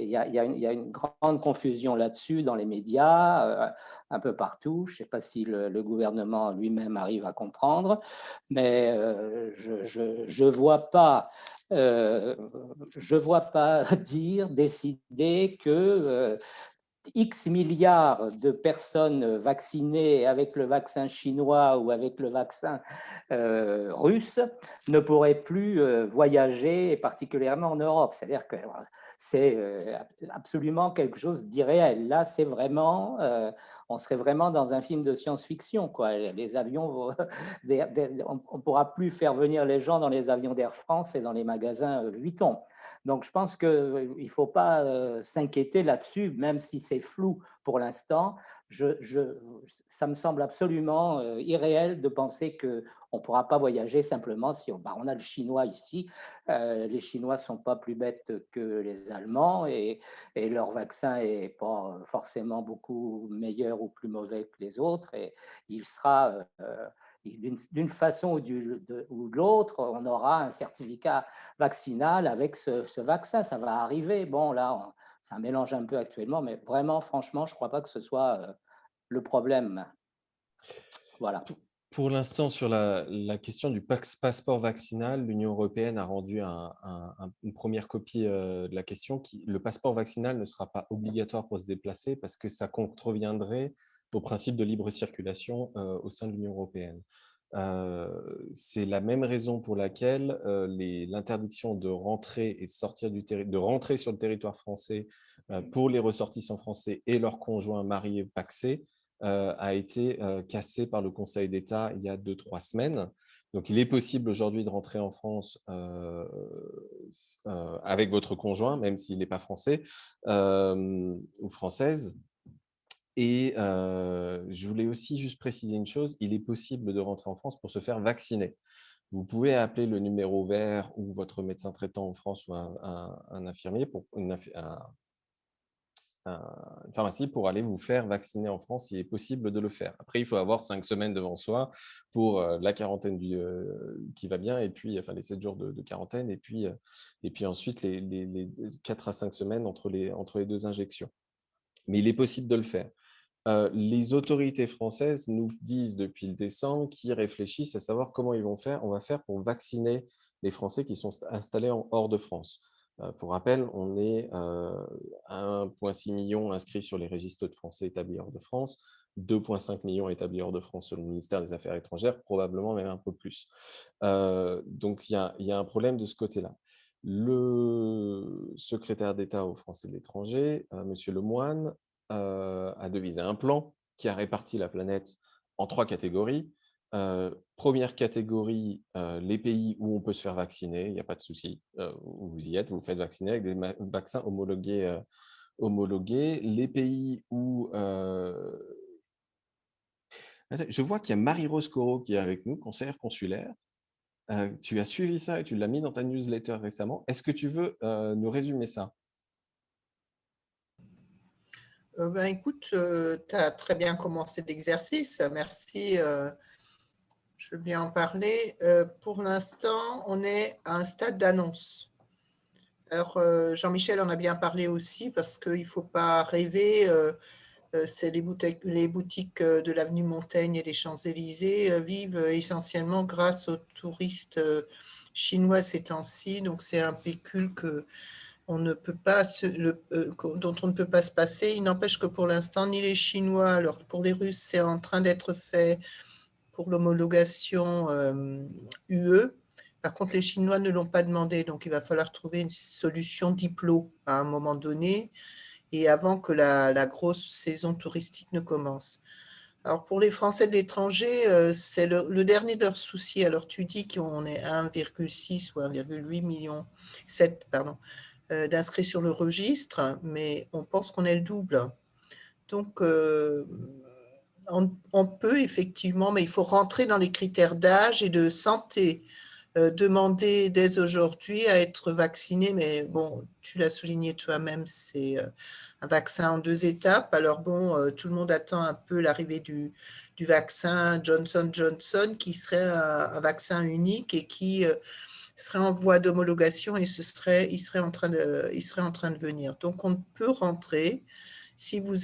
[SPEAKER 7] y a une grande confusion là-dessus dans les médias, un peu partout. Je ne sais pas si le gouvernement lui-même arrive à comprendre, mais je vois pas décider que X milliards de personnes vaccinées avec le vaccin chinois ou avec le vaccin russe ne pourraient plus voyager, particulièrement en Europe. C'est-à-dire que c'est absolument quelque chose d'irréel. Là, c'est vraiment, on serait vraiment dans un film de science-fiction, quoi. Les avions, on ne pourra plus faire venir les gens dans les avions d'Air France et dans les magasins Vuitton. Donc, je pense qu'il ne faut pas s'inquiéter là-dessus, même si c'est flou pour l'instant. Ça me semble absolument irréel de penser qu'on ne pourra pas voyager simplement si on a le chinois ici. Les Chinois ne sont pas plus bêtes que les Allemands et leur vaccin n'est pas forcément beaucoup meilleur ou plus mauvais que les autres. Et il sera... d'une façon ou de l'autre, on aura un certificat vaccinal avec ce vaccin. Ça va arriver. Bon, là, ça mélange un peu actuellement, mais vraiment, franchement, je ne crois pas que ce soit le problème. Voilà.
[SPEAKER 2] Pour l'instant, sur la question du passeport vaccinal, l'Union européenne a rendu une première copie de la question. Le passeport vaccinal ne sera pas obligatoire pour se déplacer parce que ça contreviendrait au principe de libre circulation au sein de l'Union européenne. C'est la même raison pour laquelle l'interdiction de rentrer et de rentrer sur le territoire français pour les ressortissants français et leurs conjoints mariés pacsés a été cassé par le Conseil d'État il y a 2-3 semaines. Donc, il est possible aujourd'hui de rentrer en France avec votre conjoint, même s'il n'est pas français ou française. Et je voulais aussi juste préciser une chose, il est possible de rentrer en France pour se faire vacciner. Vous pouvez appeler le numéro vert ou votre médecin traitant en France ou un infirmier, une pharmacie pour aller vous faire vacciner en France, il est possible de le faire. Après, il faut avoir 5 semaines devant soi pour la quarantaine qui va bien, et puis enfin, les 7 jours de quarantaine, et puis ensuite les 4 à 5 semaines entre les 2 injections. Mais il est possible de le faire. Les autorités françaises nous disent depuis le décembre qu'ils réfléchissent à savoir comment on va faire pour vacciner les Français qui sont installés hors de France. Pour rappel, on est à 1,6 million inscrits sur les registres de Français établis hors de France, 2,5 millions établis hors de France selon le ministère des Affaires étrangères, probablement même un peu plus. Donc, il y a un problème de ce côté-là. Le secrétaire d'État aux Français de l'étranger, M. Lemoine, a devisé un plan qui a réparti la planète en 3 catégories. Première catégorie, les pays où on peut se faire vacciner, il n'y a pas de souci, vous y êtes, vous vous faites vacciner avec des vaccins homologués. Les pays où... Je vois qu'il y a Marie-Rose Corot qui est avec nous, conseillère consulaire. Tu as suivi ça et tu l'as mis dans ta newsletter récemment. Est-ce que tu veux nous résumer ça?
[SPEAKER 8] Écoute, tu as très bien commencé l'exercice. Merci. Je veux bien en parler. Pour l'instant, on est à un stade d'annonce. Alors, Jean-Michel en a bien parlé aussi parce qu'il ne faut pas rêver. C'est les boutiques de l'avenue Montaigne et des Champs-Élysées vivent essentiellement grâce aux touristes chinois ces temps-ci. Donc, c'est un pécule dont on ne peut pas se passer. Il n'empêche que pour l'instant, ni les Chinois, alors pour les Russes, c'est en train d'être fait pour l'homologation UE. Par contre, les Chinois ne l'ont pas demandé, donc il va falloir trouver une solution diplo à un moment donné et avant que la grosse saison touristique ne commence. Alors, pour les Français de l'étranger, c'est le dernier de leurs soucis. Alors, tu dis qu'on est 1,6 ou 1,8 million, 7, pardon, d'inscrits sur le registre, mais on pense qu'on est le double. Donc, on peut effectivement, mais il faut rentrer dans les critères d'âge et de santé. Demander dès aujourd'hui à être vacciné, mais bon, tu l'as souligné toi-même, c'est un vaccin en 2 étapes. Alors bon, tout le monde attend un peu l'arrivée du vaccin Johnson & Johnson, qui serait un vaccin unique et qui serait en voie d'homologation et il serait en train de venir. Donc on peut rentrer. Si vous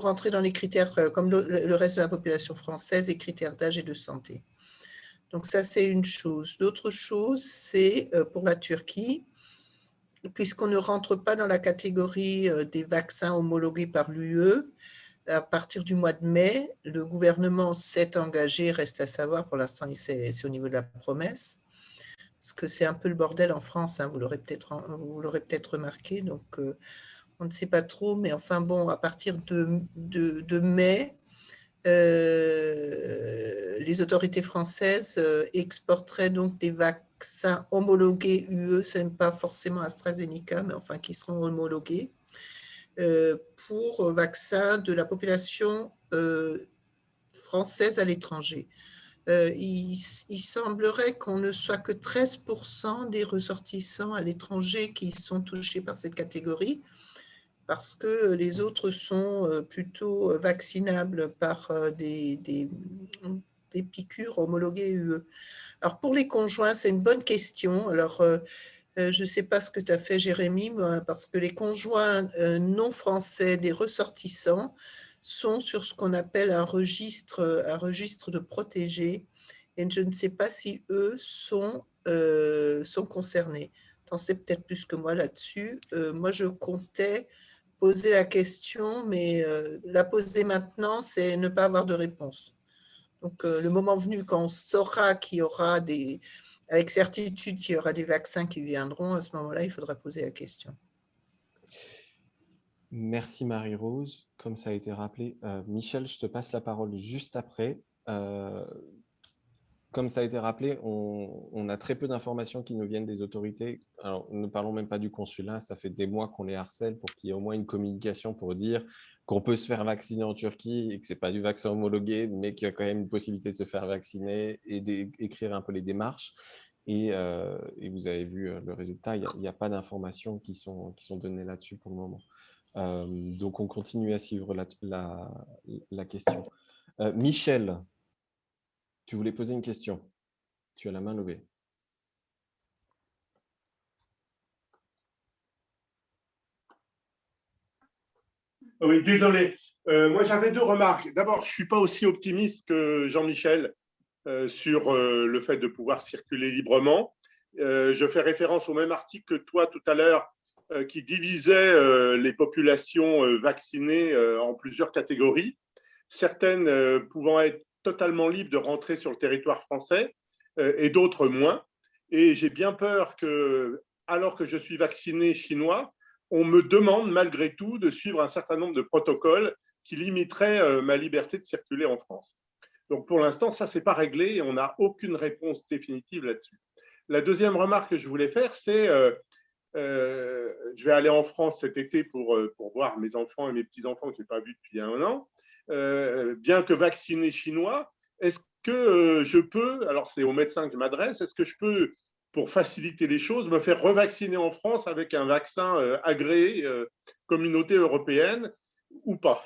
[SPEAKER 8] rentrez dans les critères, comme le reste de la population française, les critères d'âge et de santé. Donc ça, c'est une chose. L'autre chose, c'est pour la Turquie, puisqu'on ne rentre pas dans la catégorie des vaccins homologués par l'UE, à partir du mois de mai, le gouvernement s'est engagé, reste à savoir, pour l'instant, c'est au niveau de la promesse, parce que c'est un peu le bordel en France, hein, vous l'aurez peut-être remarqué, donc on ne sait pas trop, mais enfin bon, à partir de mai, les autorités françaises exporteraient donc des vaccins homologués UE, ce n'est pas forcément AstraZeneca, mais enfin qui seront homologués pour vaccins de la population française à l'étranger. Il semblerait qu'on ne soit que 13% des ressortissants à l'étranger qui sont touchés par cette catégorie, parce que les autres sont plutôt vaccinables par des piqûres homologuées UE. Alors, pour les conjoints, c'est une bonne question. Alors, je ne sais pas ce que tu as fait, Jérémy, parce que les conjoints non français des ressortissants sont sur ce qu'on appelle un registre de protégés. Et je ne sais pas si eux sont concernés. Tu en sais peut-être plus que moi là-dessus. Moi, je comptais poser la question, mais la poser maintenant, c'est ne pas avoir de réponse. Donc, le moment venu, quand on saura qu'il y aura avec certitude qu'il y aura des vaccins qui viendront, à ce moment-là, il faudra poser la question.
[SPEAKER 2] Merci Marie-Rose. Comme ça a été rappelé, Michel, je te passe la parole juste après. Comme ça a été rappelé, on a très peu d'informations qui nous viennent des autorités. Alors, ne parlons même pas du consulat, ça fait des mois qu'on les harcèle pour qu'il y ait au moins une communication pour dire qu'on peut se faire vacciner en Turquie et que ce n'est pas du vaccin homologué, mais qu'il y a quand même une possibilité de se faire vacciner et d'écrire un peu les démarches. Et vous avez vu le résultat, il n'y a pas d'informations qui sont données là-dessus pour le moment. Donc, on continue à suivre la question. Michel, tu voulais poser une question. Tu as la main levée.
[SPEAKER 9] Oui, désolé. Moi, j'avais 2 remarques. D'abord, je ne suis pas aussi optimiste que Jean-Michel sur le fait de pouvoir circuler librement. Je fais référence au même article que toi tout à l'heure qui divisait les populations vaccinées en plusieurs catégories, certaines pouvant être totalement libres de rentrer sur le territoire français et d'autres moins. Et j'ai bien peur que, alors que je suis vacciné chinois, on me demande malgré tout de suivre un certain nombre de protocoles qui limiteraient ma liberté de circuler en France. Donc pour l'instant, ça, ce n'est pas réglé et on n'a aucune réponse définitive là-dessus. La deuxième remarque que je voulais faire, c'est je vais aller en France cet été pour voir mes enfants et mes petits-enfants que je n'ai pas vus depuis 1 an. Bien que vacciné chinois, est-ce que je peux, alors c'est au médecin que je m'adresse, est-ce que je peux, pour faciliter les choses, me faire revacciner en France avec un vaccin agréé communauté européenne ou pas?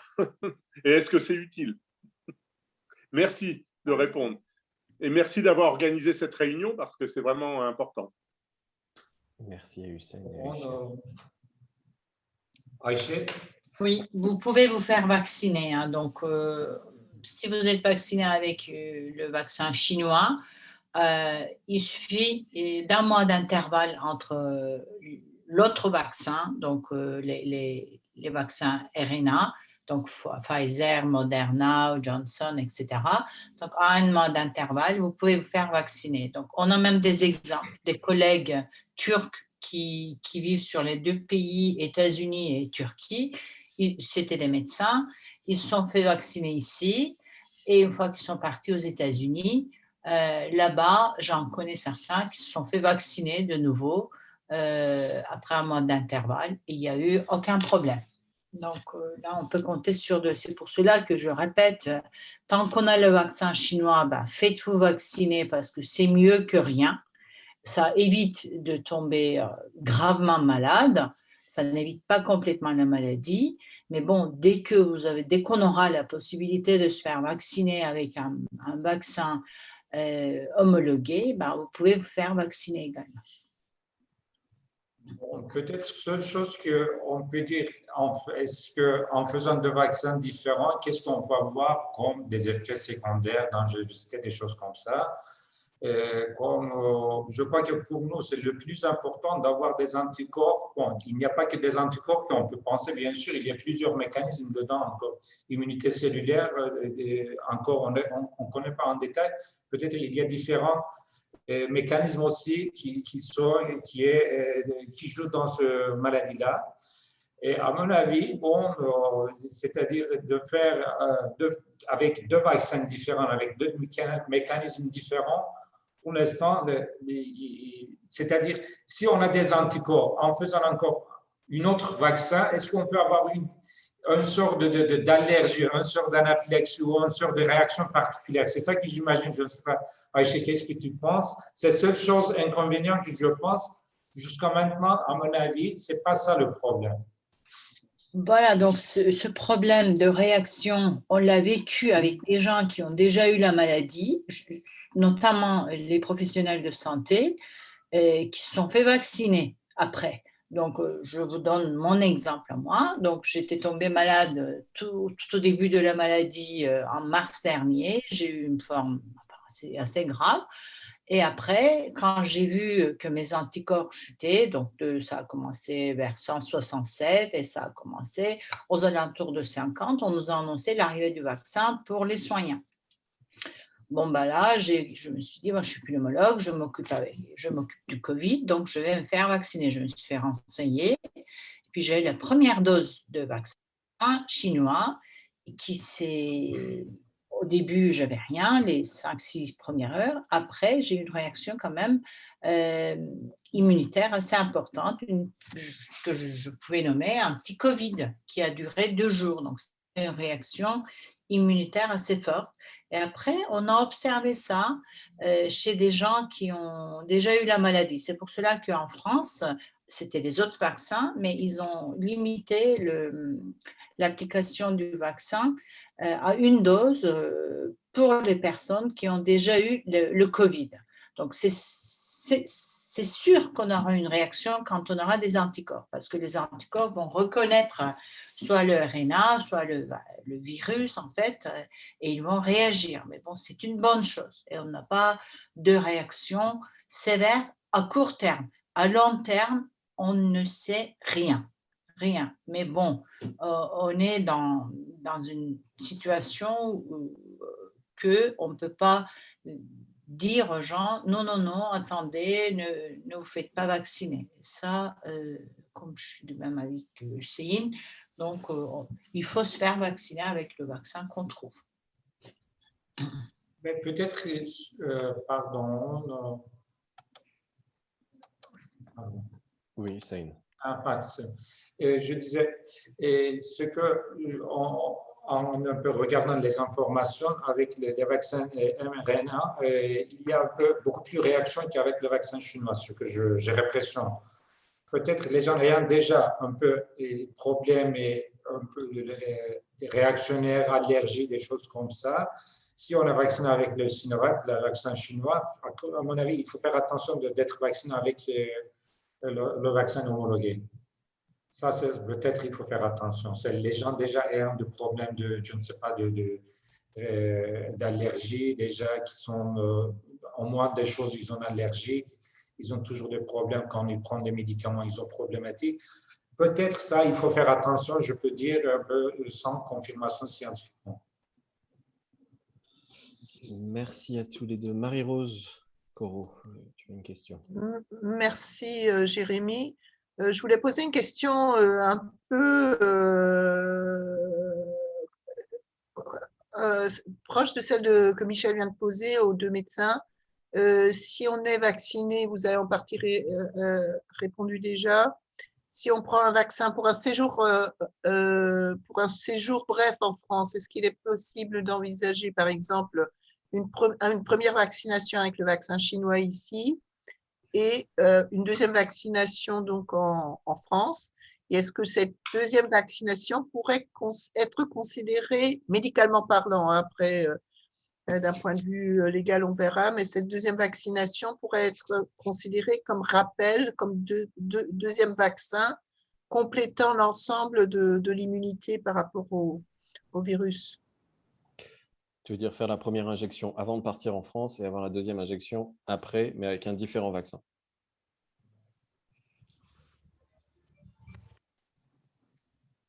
[SPEAKER 9] Et est-ce que c'est utile? Merci de répondre. Et merci d'avoir organisé cette réunion parce que c'est vraiment important.
[SPEAKER 2] Merci à Hussein.
[SPEAKER 1] Aïché?
[SPEAKER 3] Oui, vous pouvez vous faire vacciner. Hein. Donc, si vous êtes vacciné avec le vaccin chinois, il suffit d'1 mois d'intervalle entre l'autre vaccin, donc les vaccins RNA, donc Pfizer, Moderna, Johnson, etc. Donc, à 1 mois d'intervalle, vous pouvez vous faire vacciner. Donc, on a même des exemples, des collègues turcs qui vivent sur les 2 pays, États-Unis et Turquie. C'était des médecins, ils se sont fait vacciner ici et une fois qu'ils sont partis aux États-Unis, là-bas, j'en connais certains qui se sont fait vacciner de nouveau après 1 mois d'intervalle et il n'y a eu aucun problème. Donc là, on peut compter sur c'est pour cela que je répète, tant qu'on a le vaccin chinois, faites-vous vacciner parce que c'est mieux que rien. Ça évite de tomber gravement malade. Ça n'évite pas complètement la maladie, mais bon, dès qu'on aura la possibilité de se faire vacciner avec un vaccin homologué, vous pouvez vous faire vacciner également.
[SPEAKER 1] Bon, peut-être la seule chose qu'on peut dire, est-ce qu'en faisant 2 vaccins différents, qu'est-ce qu'on va voir comme des effets secondaires, dangerosité, des choses comme ça? Je crois que pour nous, c'est le plus important d'avoir des anticorps. Bon, il n'y a pas que des anticorps qu'on peut penser, bien sûr, il y a plusieurs mécanismes dedans, encore immunité cellulaire, encore on ne connaît pas en détail. Peut-être il y a différents mécanismes aussi qui jouent dans cette maladie-là. Et à mon avis, bon, c'est-à-dire de faire avec 2 vaccins différents, avec 2 mécanismes différents, pour l'instant, c'est-à-dire si on a des anticorps, en faisant encore un autre vaccin, est-ce qu'on peut avoir une sorte d'allergie, une sorte d'anaphylaxie ou une sorte de réaction particulière? C'est ça que j'imagine, je ne sais pas, Aïcha, qu'est-ce que tu penses? C'est la seule chose inconvéniente que je pense, jusqu'à maintenant, à mon avis, ce n'est pas ça le problème.
[SPEAKER 3] Voilà, donc ce problème de réaction, on l'a vécu avec des gens qui ont déjà eu la maladie, notamment les professionnels de santé, qui se sont fait vacciner après. Donc, je vous donne mon exemple à moi. Donc, j'étais tombée malade tout au début de la maladie en mars dernier. J'ai eu une forme assez grave. Et après, quand j'ai vu que mes anticorps chutaient, donc ça a commencé vers 167 et ça a commencé aux alentours de 50, on nous a annoncé l'arrivée du vaccin pour les soignants. Bon, ben là, je me suis dit, moi, je suis pneumologue, je m'occupe du Covid, donc je vais me faire vacciner. Je me suis fait renseigner. Puis j'ai eu la première dose de vaccin chinois qui s'est... Au début, je n'avais rien, les 5-6 premières heures. Après, j'ai eu une réaction quand même immunitaire assez importante, que je pouvais nommer un petit Covid qui a duré 2 jours. Donc, c'était une réaction immunitaire assez forte. Et après, on a observé ça chez des gens qui ont déjà eu la maladie. C'est pour cela qu'en France, c'était les autres vaccins, mais ils ont limité l'application du vaccin à une dose pour les personnes qui ont déjà eu le Covid. Donc, c'est sûr qu'on aura une réaction quand on aura des anticorps, parce que les anticorps vont reconnaître soit le RNA, soit le virus, en fait, et ils vont réagir. Mais bon, c'est une bonne chose. Et on n'a pas de réaction sévère à court terme. À long terme, on ne sait rien. Rien. Mais bon, on est dans une situation qu'on ne peut pas dire aux gens non, non, non, attendez, ne vous faites pas vacciner. Ça, comme je suis du même avis que Céline, donc il faut se faire vacciner avec le vaccin qu'on trouve.
[SPEAKER 1] Mais peut-être, pardon.
[SPEAKER 2] Oui, Céline.
[SPEAKER 1] Je disais, ce que en un peu regardant les informations avec les vaccins mRNA, il y a beaucoup plus de réactions qu'avec le vaccin chinois, ce que j'ai l'impression. Peut-être les gens ayant déjà un peu des problèmes et un peu des réactionnaires, allergies, des choses comme ça. Si on est vacciné avec le Sinovac, le vaccin chinois, à mon avis, il faut faire attention d'être vacciné avec le vaccin homologué. Ça, peut-être il faut faire attention. C'est les gens déjà ayant des problèmes de, je ne sais pas, d'allergie, déjà qui sont en moins des choses, ils sont allergiques, ils ont toujours des problèmes quand ils prennent des médicaments, ils sont problématiques. Peut-être ça, il faut faire attention, je peux dire, un peu sans confirmation scientifique.
[SPEAKER 2] Merci à tous les deux. Marie-Rose Corot, tu as une question.
[SPEAKER 8] Merci, Jérémy. Je voulais poser une question un peu proche de celle que Michel vient de poser aux deux médecins. Si on est vacciné, vous avez en partie répondu déjà. Si on prend un vaccin pour un séjour bref en France, est-ce qu'il est possible d'envisager, par exemple, une première vaccination avec le vaccin chinois ici et une deuxième vaccination donc en France? Et est-ce que cette deuxième vaccination pourrait être considérée, médicalement parlant, après, d'un point de vue légal, on verra, mais cette deuxième vaccination pourrait être considérée comme rappel, comme deuxième vaccin, complétant l'ensemble de l'immunité par rapport au virus?
[SPEAKER 2] Tu veux dire faire la première injection avant de partir en France et avoir la deuxième injection après, mais avec un différent vaccin?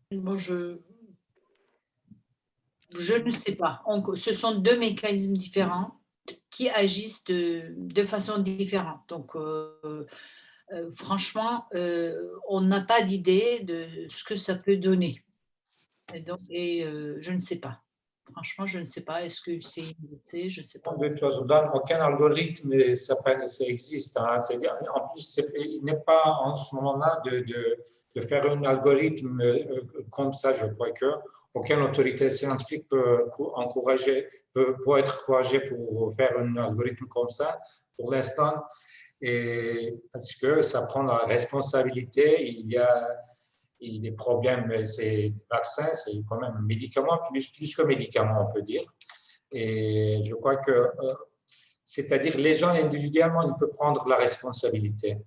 [SPEAKER 3] Bon, je ne sais pas. Ce sont deux mécanismes différents qui agissent de façon différente. Donc, franchement, on n'a pas d'idée de ce que ça peut donner. Et je ne sais pas. Franchement, je ne sais pas. Est-ce que c'est innoté? Je ne sais pas.
[SPEAKER 1] De toute façon, dans aucun algorithme, ça existe. Hein. En plus, il n'est pas en ce moment-là de faire un algorithme comme ça. Je crois qu'aucune autorité scientifique peut être encouragée pour faire un algorithme comme ça pour l'instant. Parce que ça prend la responsabilité. Il y a des problèmes. Ces vaccins, c'est quand même un médicament, plus que médicament, on peut dire. Et je crois que, c'est-à-dire les gens individuellement, ils peuvent prendre la responsabilité.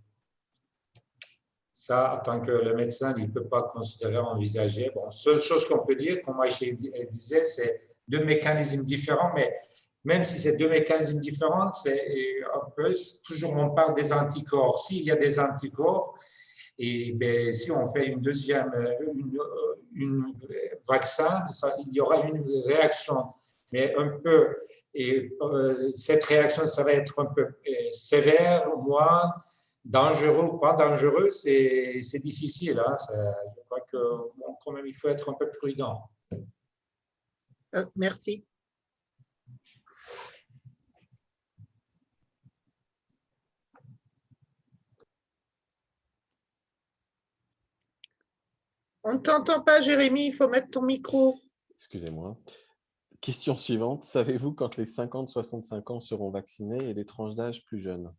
[SPEAKER 1] Ça, en tant que le médecin, il ne peut pas considérer, envisager. Bon, seule chose qu'on peut dire, comme Aïcha disait, c'est deux mécanismes différents, mais même si c'est deux mécanismes différents, c'est un peu, toujours on parle des anticorps. S'il y a des anticorps, et bien, si on fait une deuxième une vaccin, il y aura une réaction, mais un peu, et cette réaction, ça va être un peu sévère, moins dangereux ou pas dangereux, c'est difficile. Hein, je crois que bon, quand même, il faut être un peu prudent.
[SPEAKER 8] Merci. On ne t'entend pas, Jérémy, il faut mettre ton micro.
[SPEAKER 2] Excusez-moi. Question suivante. Savez-vous quand les 50-65 ans seront vaccinés et les tranches d'âge plus jeunes?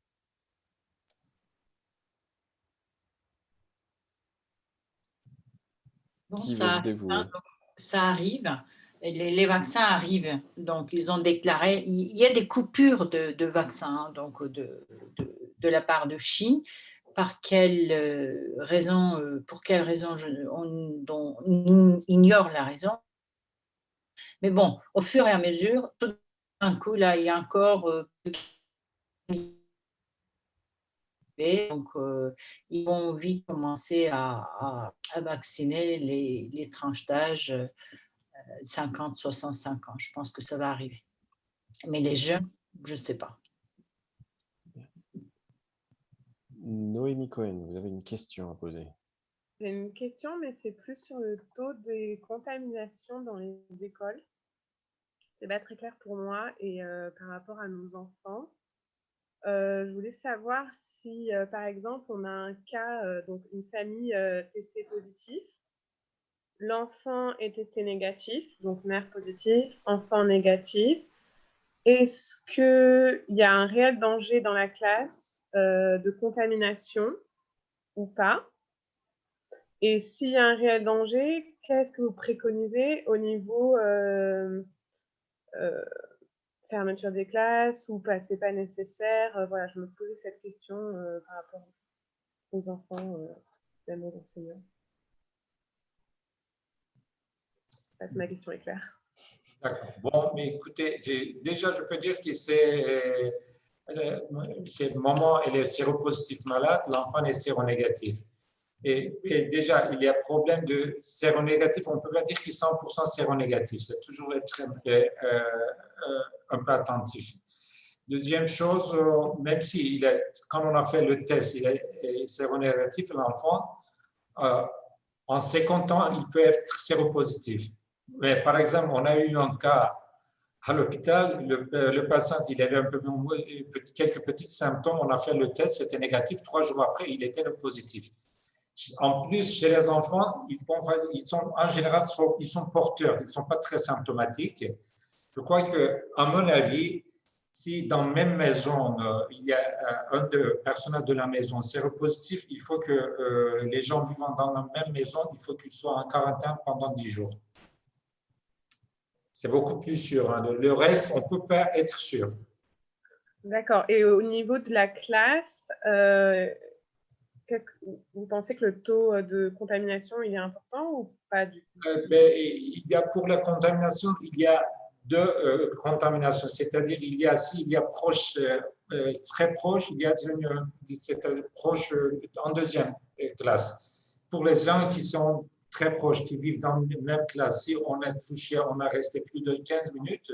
[SPEAKER 3] Bon,
[SPEAKER 2] Qui
[SPEAKER 3] ça
[SPEAKER 2] veut se
[SPEAKER 3] arrive,
[SPEAKER 2] dévouer?
[SPEAKER 3] hein, donc, ça arrive. Les vaccins arrivent. Donc, ils ont déclaré, il y a des coupures de vaccins, hein, donc de la part de Chine. Par quelle raison, pour quelle raison, on ignore la raison. Mais bon, au fur et à mesure, tout d'un coup, là, il y a encore donc ils vont vite commencer à vacciner les tranches d'âge 50-65 ans. Je pense que ça va arriver. Mais les jeunes, je ne sais pas.
[SPEAKER 2] Noémie Cohen, vous avez une question à poser.
[SPEAKER 10] J'ai une question, mais c'est plus sur le taux de contamination dans les écoles. C'est pas très clair pour moi et par rapport à nos enfants. Je voulais savoir si, par exemple, on a un cas, donc une famille testée positive, l'enfant est testé négatif, donc mère positive, enfant négatif. Est-ce qu'il y a un réel danger dans la classe de contamination ou pas? Et s'il y a un réel danger, qu'est-ce que vous préconisez au niveau fermeture des classes ou pas, c'est pas nécessaire? Voilà, je me posais cette question par rapport aux enfants, même aux enseignants. Ma question est claire.
[SPEAKER 1] D'accord. Bon, mais écoutez, déjà, je peux dire que c'est le moment, elle est séropositif malade, l'enfant est séronégatif. Et déjà, il y a problème de séronégatif, on ne peut pas dire qu'il est 100% séronégatif, c'est toujours être un peu attentif. Deuxième chose, même si quand on a fait le test, il est séronégatif, l'enfant, en 50 ans, il peut être séropositif. Mais par exemple, on a eu un cas à l'hôpital, le patient, il avait quelques petits symptômes, on a fait le test, c'était négatif, 3 jours après, il était positif. En plus, chez les enfants, ils sont en général ils sont porteurs, ils ne sont pas très symptomatiques. Je crois qu'à mon avis, si dans la même maison, il y a un personnel de la maison séropositif, il faut que les gens vivant dans la même maison, il faut qu'ils soient en quarantaine pendant 10 jours. C'est beaucoup plus sûr. Hein. Le reste, on ne peut pas être sûr.
[SPEAKER 10] D'accord. Et au niveau de la classe, vous pensez que le taux de contamination il est important ou pas du tout?
[SPEAKER 1] Pour la contamination, il y a 2 contaminations. C'est-à-dire, s'il y a proche, très proche, il y a proche en deuxième classe. Pour les gens qui sont très proches, qui vivent dans la même classe, si on est touché, on a resté plus de 15 minutes,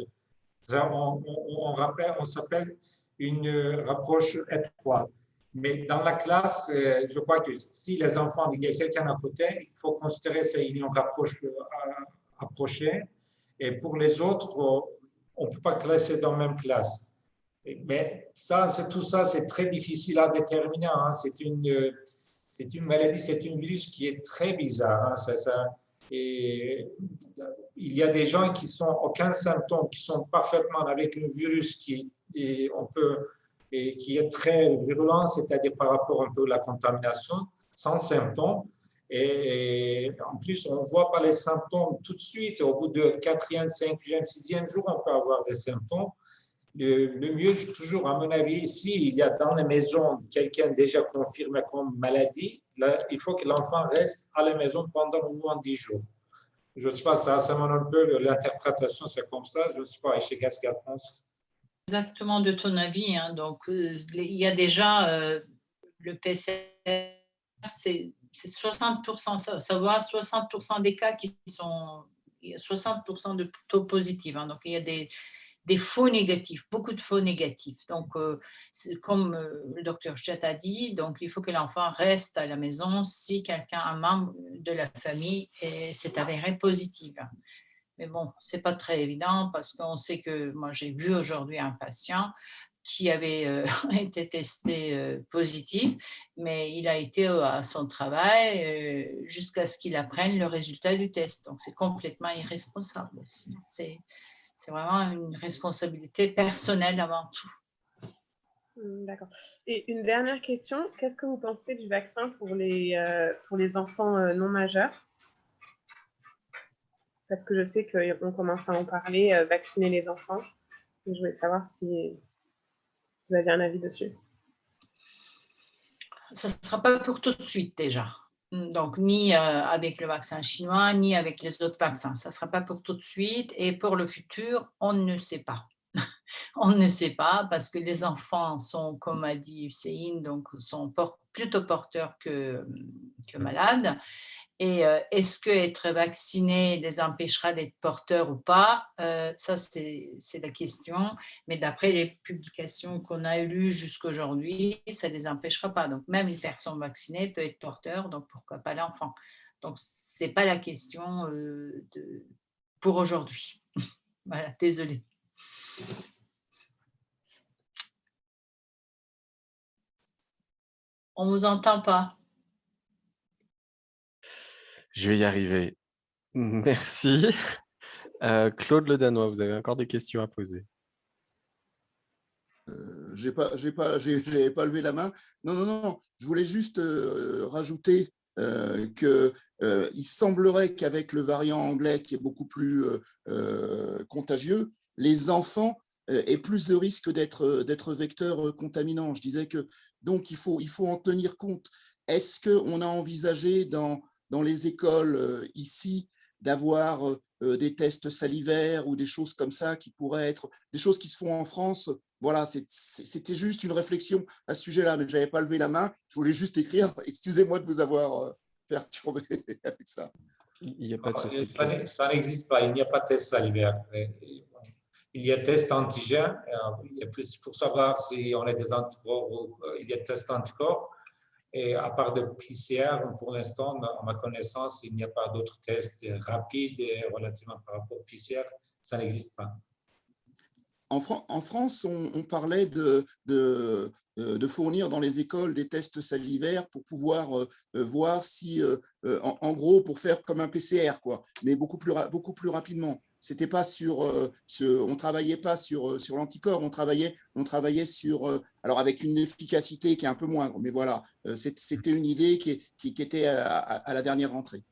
[SPEAKER 1] on s'appelle une rapproche étroite. Mais dans la classe, je crois que si les enfants, il y a quelqu'un à côté, il faut considérer c'est une rapproche approchée. Et pour les autres, on ne peut pas classer dans la même classe. Mais tout ça, c'est très difficile à déterminer. Hein. C'est une maladie, c'est un virus qui est très bizarre. Hein. Et il y a des gens qui n'ont aucun symptôme, qui sont parfaitement avec un virus qui est très virulent, c'est-à-dire par rapport un peu à la contamination, sans symptômes. Et en plus, on ne voit pas les symptômes tout de suite. Au bout de 4e, 5e, 6e jour, on peut avoir des symptômes. Le mieux, toujours, à mon avis, s'il y a dans la maison quelqu'un déjà confirmé comme maladie, là, il faut que l'enfant reste à la maison pendant au moins 10 jours. Je ne sais pas, ça montre un peu l'interprétation, c'est comme ça. Je ne sais pas, Aïcha, qu'est-ce qu'elle pense?
[SPEAKER 3] Exactement de ton avis. Hein. Donc, il y a déjà le PCR, c'est 60%, ça va à 60% des cas qui sont, il y a 60% de taux positifs. Hein. Donc, il y a des faux négatifs, beaucoup de faux négatifs. Donc, comme le docteur Chat a dit, donc il faut que l'enfant reste à la maison si quelqu'un, un membre de la famille, s'est avéré positif. Mais bon, ce n'est pas très évident parce qu'on sait que moi, j'ai vu aujourd'hui un patient qui avait été testé positif, mais il a été à son travail jusqu'à ce qu'il apprenne le résultat du test. Donc, c'est complètement irresponsable aussi. C'est vraiment une responsabilité personnelle avant tout.
[SPEAKER 10] D'accord. Et une dernière question, qu'est-ce que vous pensez du vaccin pour les enfants non majeurs? Parce que je sais qu'on commence à en parler, vacciner les enfants. Et je voulais savoir si vous aviez un avis dessus.
[SPEAKER 3] Ça ne sera pas pour tout de suite déjà. Donc, ni avec le vaccin chinois, ni avec les autres vaccins. Ça ne sera pas pour tout de suite. Et pour le futur, on ne sait pas. On ne sait pas parce que les enfants sont, comme a dit Hussein, donc sont plutôt porteurs que malades. Et est-ce qu'être vacciné les empêchera d'être porteurs ou pas? Ça, c'est la question. Mais d'après les publications qu'on a lues jusqu'aujourd'hui, ça ne les empêchera pas. Donc, même une personne vaccinée peut être porteur, donc pourquoi pas l'enfant? Donc, ce n'est pas la question pour aujourd'hui. Voilà, désolée. On ne vous entend pas.
[SPEAKER 2] Je vais y arriver. Merci. Claude Le Danois, vous avez encore des questions à poser?
[SPEAKER 6] J'avais pas levé la main. Non. Je voulais juste rajouter qu'il semblerait qu'avec le variant anglais qui est beaucoup plus contagieux, les enfants aient plus de risques d'être vecteurs contaminants. Je disais que donc il faut en tenir compte. Est-ce qu'on a envisagé dans les écoles ici d'avoir des tests salivaires ou des choses comme ça qui pourraient être des choses qui se font en France? Voilà, c'était juste une réflexion à ce sujet-là, mais je n'avais pas levé la main. Je voulais juste écrire. Excusez-moi de vous avoir perturbé avec ça.
[SPEAKER 2] Il n'y a pas de souci.
[SPEAKER 1] Ça n'existe pas. Il n'y a pas de test salivaire. Il y a test antigène. Pour savoir si on a des anticorps, il y a test anticorps. Et à part de PCR, pour l'instant, à ma connaissance, il n'y a pas d'autres tests rapides et relativement par rapport au PCR. Ça n'existe pas.
[SPEAKER 6] En France, on parlait de fournir dans les écoles des tests salivaires pour pouvoir voir si, en gros, pour faire comme un PCR, quoi, mais beaucoup plus rapidement. C'était pas on travaillait pas sur l'anticorps, on travaillait sur, alors avec une efficacité qui est un peu moindre, mais voilà, c'était une idée qui était à la dernière rentrée.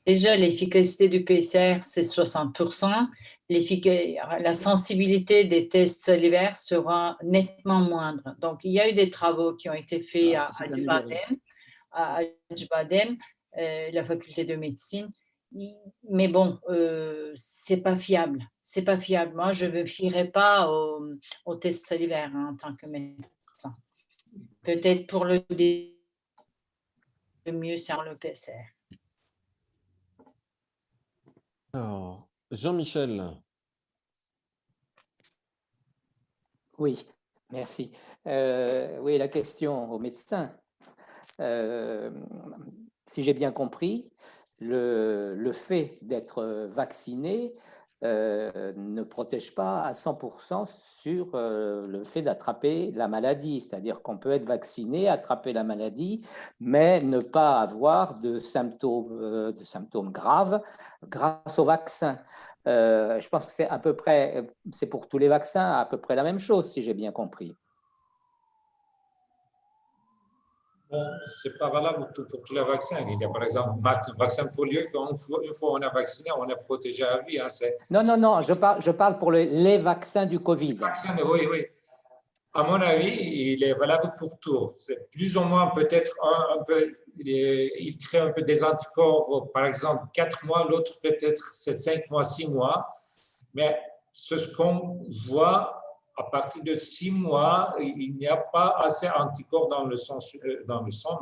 [SPEAKER 3] Déjà, l'efficacité du PCR, c'est 60%. La sensibilité des tests salivaires sera nettement moindre. Donc, il y a eu des travaux qui ont été faits à Acıbadem, la faculté de médecine. Mais bon, ce n'est pas fiable. C'est pas fiable. Moi, je ne me fierai pas aux tests salivaires en tant que médecin. Peut-être pour le mieux, c'est le PCR.
[SPEAKER 2] Alors, Jean-Michel.
[SPEAKER 7] Oui, merci. Oui, la question aux médecins. Si j'ai bien compris, le fait d'être vacciné ne protège pas à 100% sur le fait d'attraper la maladie. C'est-à-dire qu'on peut être vacciné, attraper la maladie, mais ne pas avoir de symptômes graves grâce au vaccin. Je pense que c'est pour tous les vaccins à peu près la même chose, si j'ai bien compris.
[SPEAKER 1] Bon, ce n'est pas valable pour tous les vaccins. Il y a par exemple le vaccin polio, une fois on a vacciné, on est protégé à vie. Hein,
[SPEAKER 7] Non, je parle pour les vaccins du Covid.
[SPEAKER 1] Vaccin, oui, oui. À mon avis, il est valable pour tout. C'est plus ou moins peut-être un peu, il crée un peu des anticorps, par exemple 4 mois, l'autre peut-être c'est 5 mois, 6 mois. Mais ce qu'on voit, à partir de 6 mois, il n'y a pas assez d'anticorps dans le sang,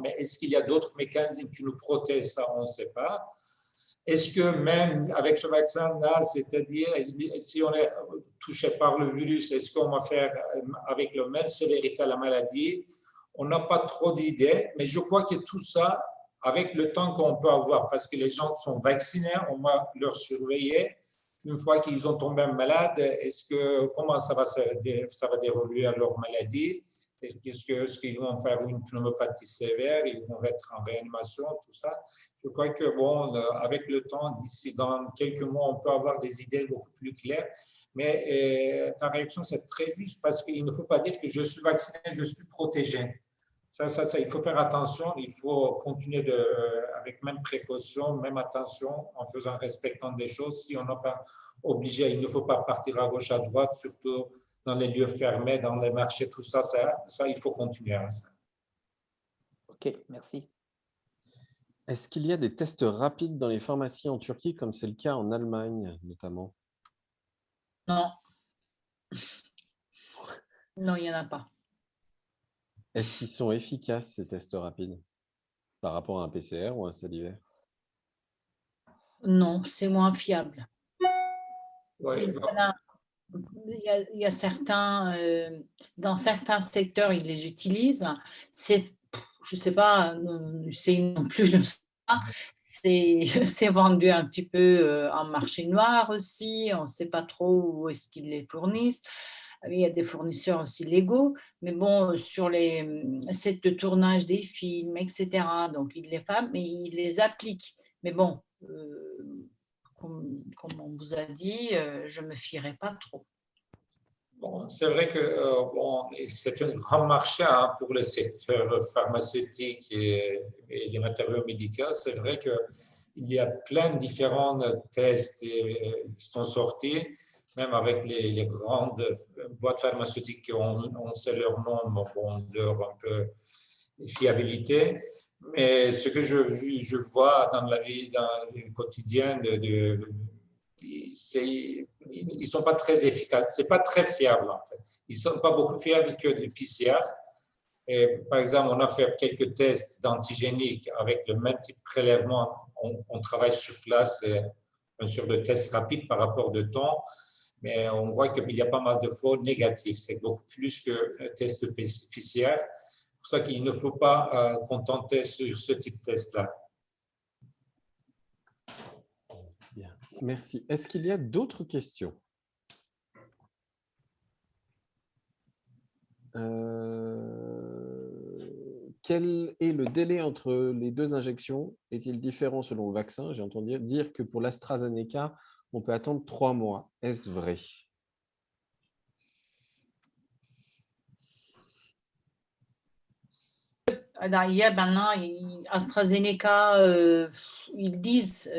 [SPEAKER 1] mais est-ce qu'il y a d'autres mécanismes qui nous protègent? Ça, on ne sait pas. Est-ce que même avec ce vaccin-là, c'est-à-dire si on est touché par le virus, est-ce qu'on va faire avec la même sévérité la maladie? On n'a pas trop d'idées, mais je crois que tout ça, avec le temps qu'on peut avoir, parce que les gens sont vaccinés, on va leur surveiller. Une fois qu'ils ont tombé malades, comment ça va dérouler leur maladie? Est-ce qu'ils vont faire une pneumopathie sévère? Ils vont être en réanimation, tout ça. Je crois que, bon, avec le temps, d'ici dans quelques mois, on peut avoir des idées beaucoup plus claires. Mais ta réaction, c'est très juste parce qu'il ne faut pas dire que je suis vacciné, je suis protégé. Ça, il faut faire attention. Il faut continuer avec même précaution, même attention, en respectant des choses. Si on n'est pas obligé, il ne faut pas partir à gauche, à droite, surtout dans les lieux fermés, dans les marchés, tout ça, il faut continuer à ça.
[SPEAKER 7] OK, merci.
[SPEAKER 2] Est-ce qu'il y a des tests rapides dans les pharmacies en Turquie, comme c'est le cas en Allemagne, notamment?
[SPEAKER 3] Non. Non, il n'y en a pas.
[SPEAKER 2] Est-ce qu'ils sont efficaces, ces tests rapides, par rapport à un PCR ou un salivaire?
[SPEAKER 3] Non, c'est moins fiable.
[SPEAKER 1] Ouais,
[SPEAKER 3] il y a certains, dans certains secteurs, ils les utilisent. Je ne sais pas, c'est non plus le c'est vendu un petit peu en marché noir aussi. On ne sait pas trop où est-ce qu'ils les fournissent. Il y a des fournisseurs aussi légaux, mais bon, sur les sets de tournage des films, etc., donc ils les font, mais ils les appliquent. Mais bon, comme on vous a dit, je ne me fierai pas trop.
[SPEAKER 1] Bon, c'est vrai que c'est un grand marché pour le secteur pharmaceutique et les matériaux médicaux. C'est vrai qu'il y a plein de différents tests qui sont sortis, même avec les grandes boîtes pharmaceutiques qui on sait leur nom, leur un peu fiabilité. Mais ce que je vois dans la vie quotidienne, ils ne sont pas très efficaces. Ce n'est pas très fiable, en fait. Ils ne sont pas beaucoup fiables que les PCR. Et, par exemple, on a fait quelques tests d'antigéniques avec le même type de prélèvement. On travaille sur place, sur le test rapide par rapport de temps, mais on voit qu'il y a pas mal de faux négatifs. C'est beaucoup plus que le test de PCR. C'est pour ça qu'il ne faut pas contenter sur ce type de test-là.
[SPEAKER 2] Bien, merci. Est-ce qu'il y a d'autres questions? Quel est le délai entre les deux injections? Est-il différent selon le vaccin? J'ai entendu dire que pour l'AstraZeneca, on peut attendre 3 mois. Est-ce vrai?
[SPEAKER 3] Alors, il y a maintenant AstraZeneca, ils disent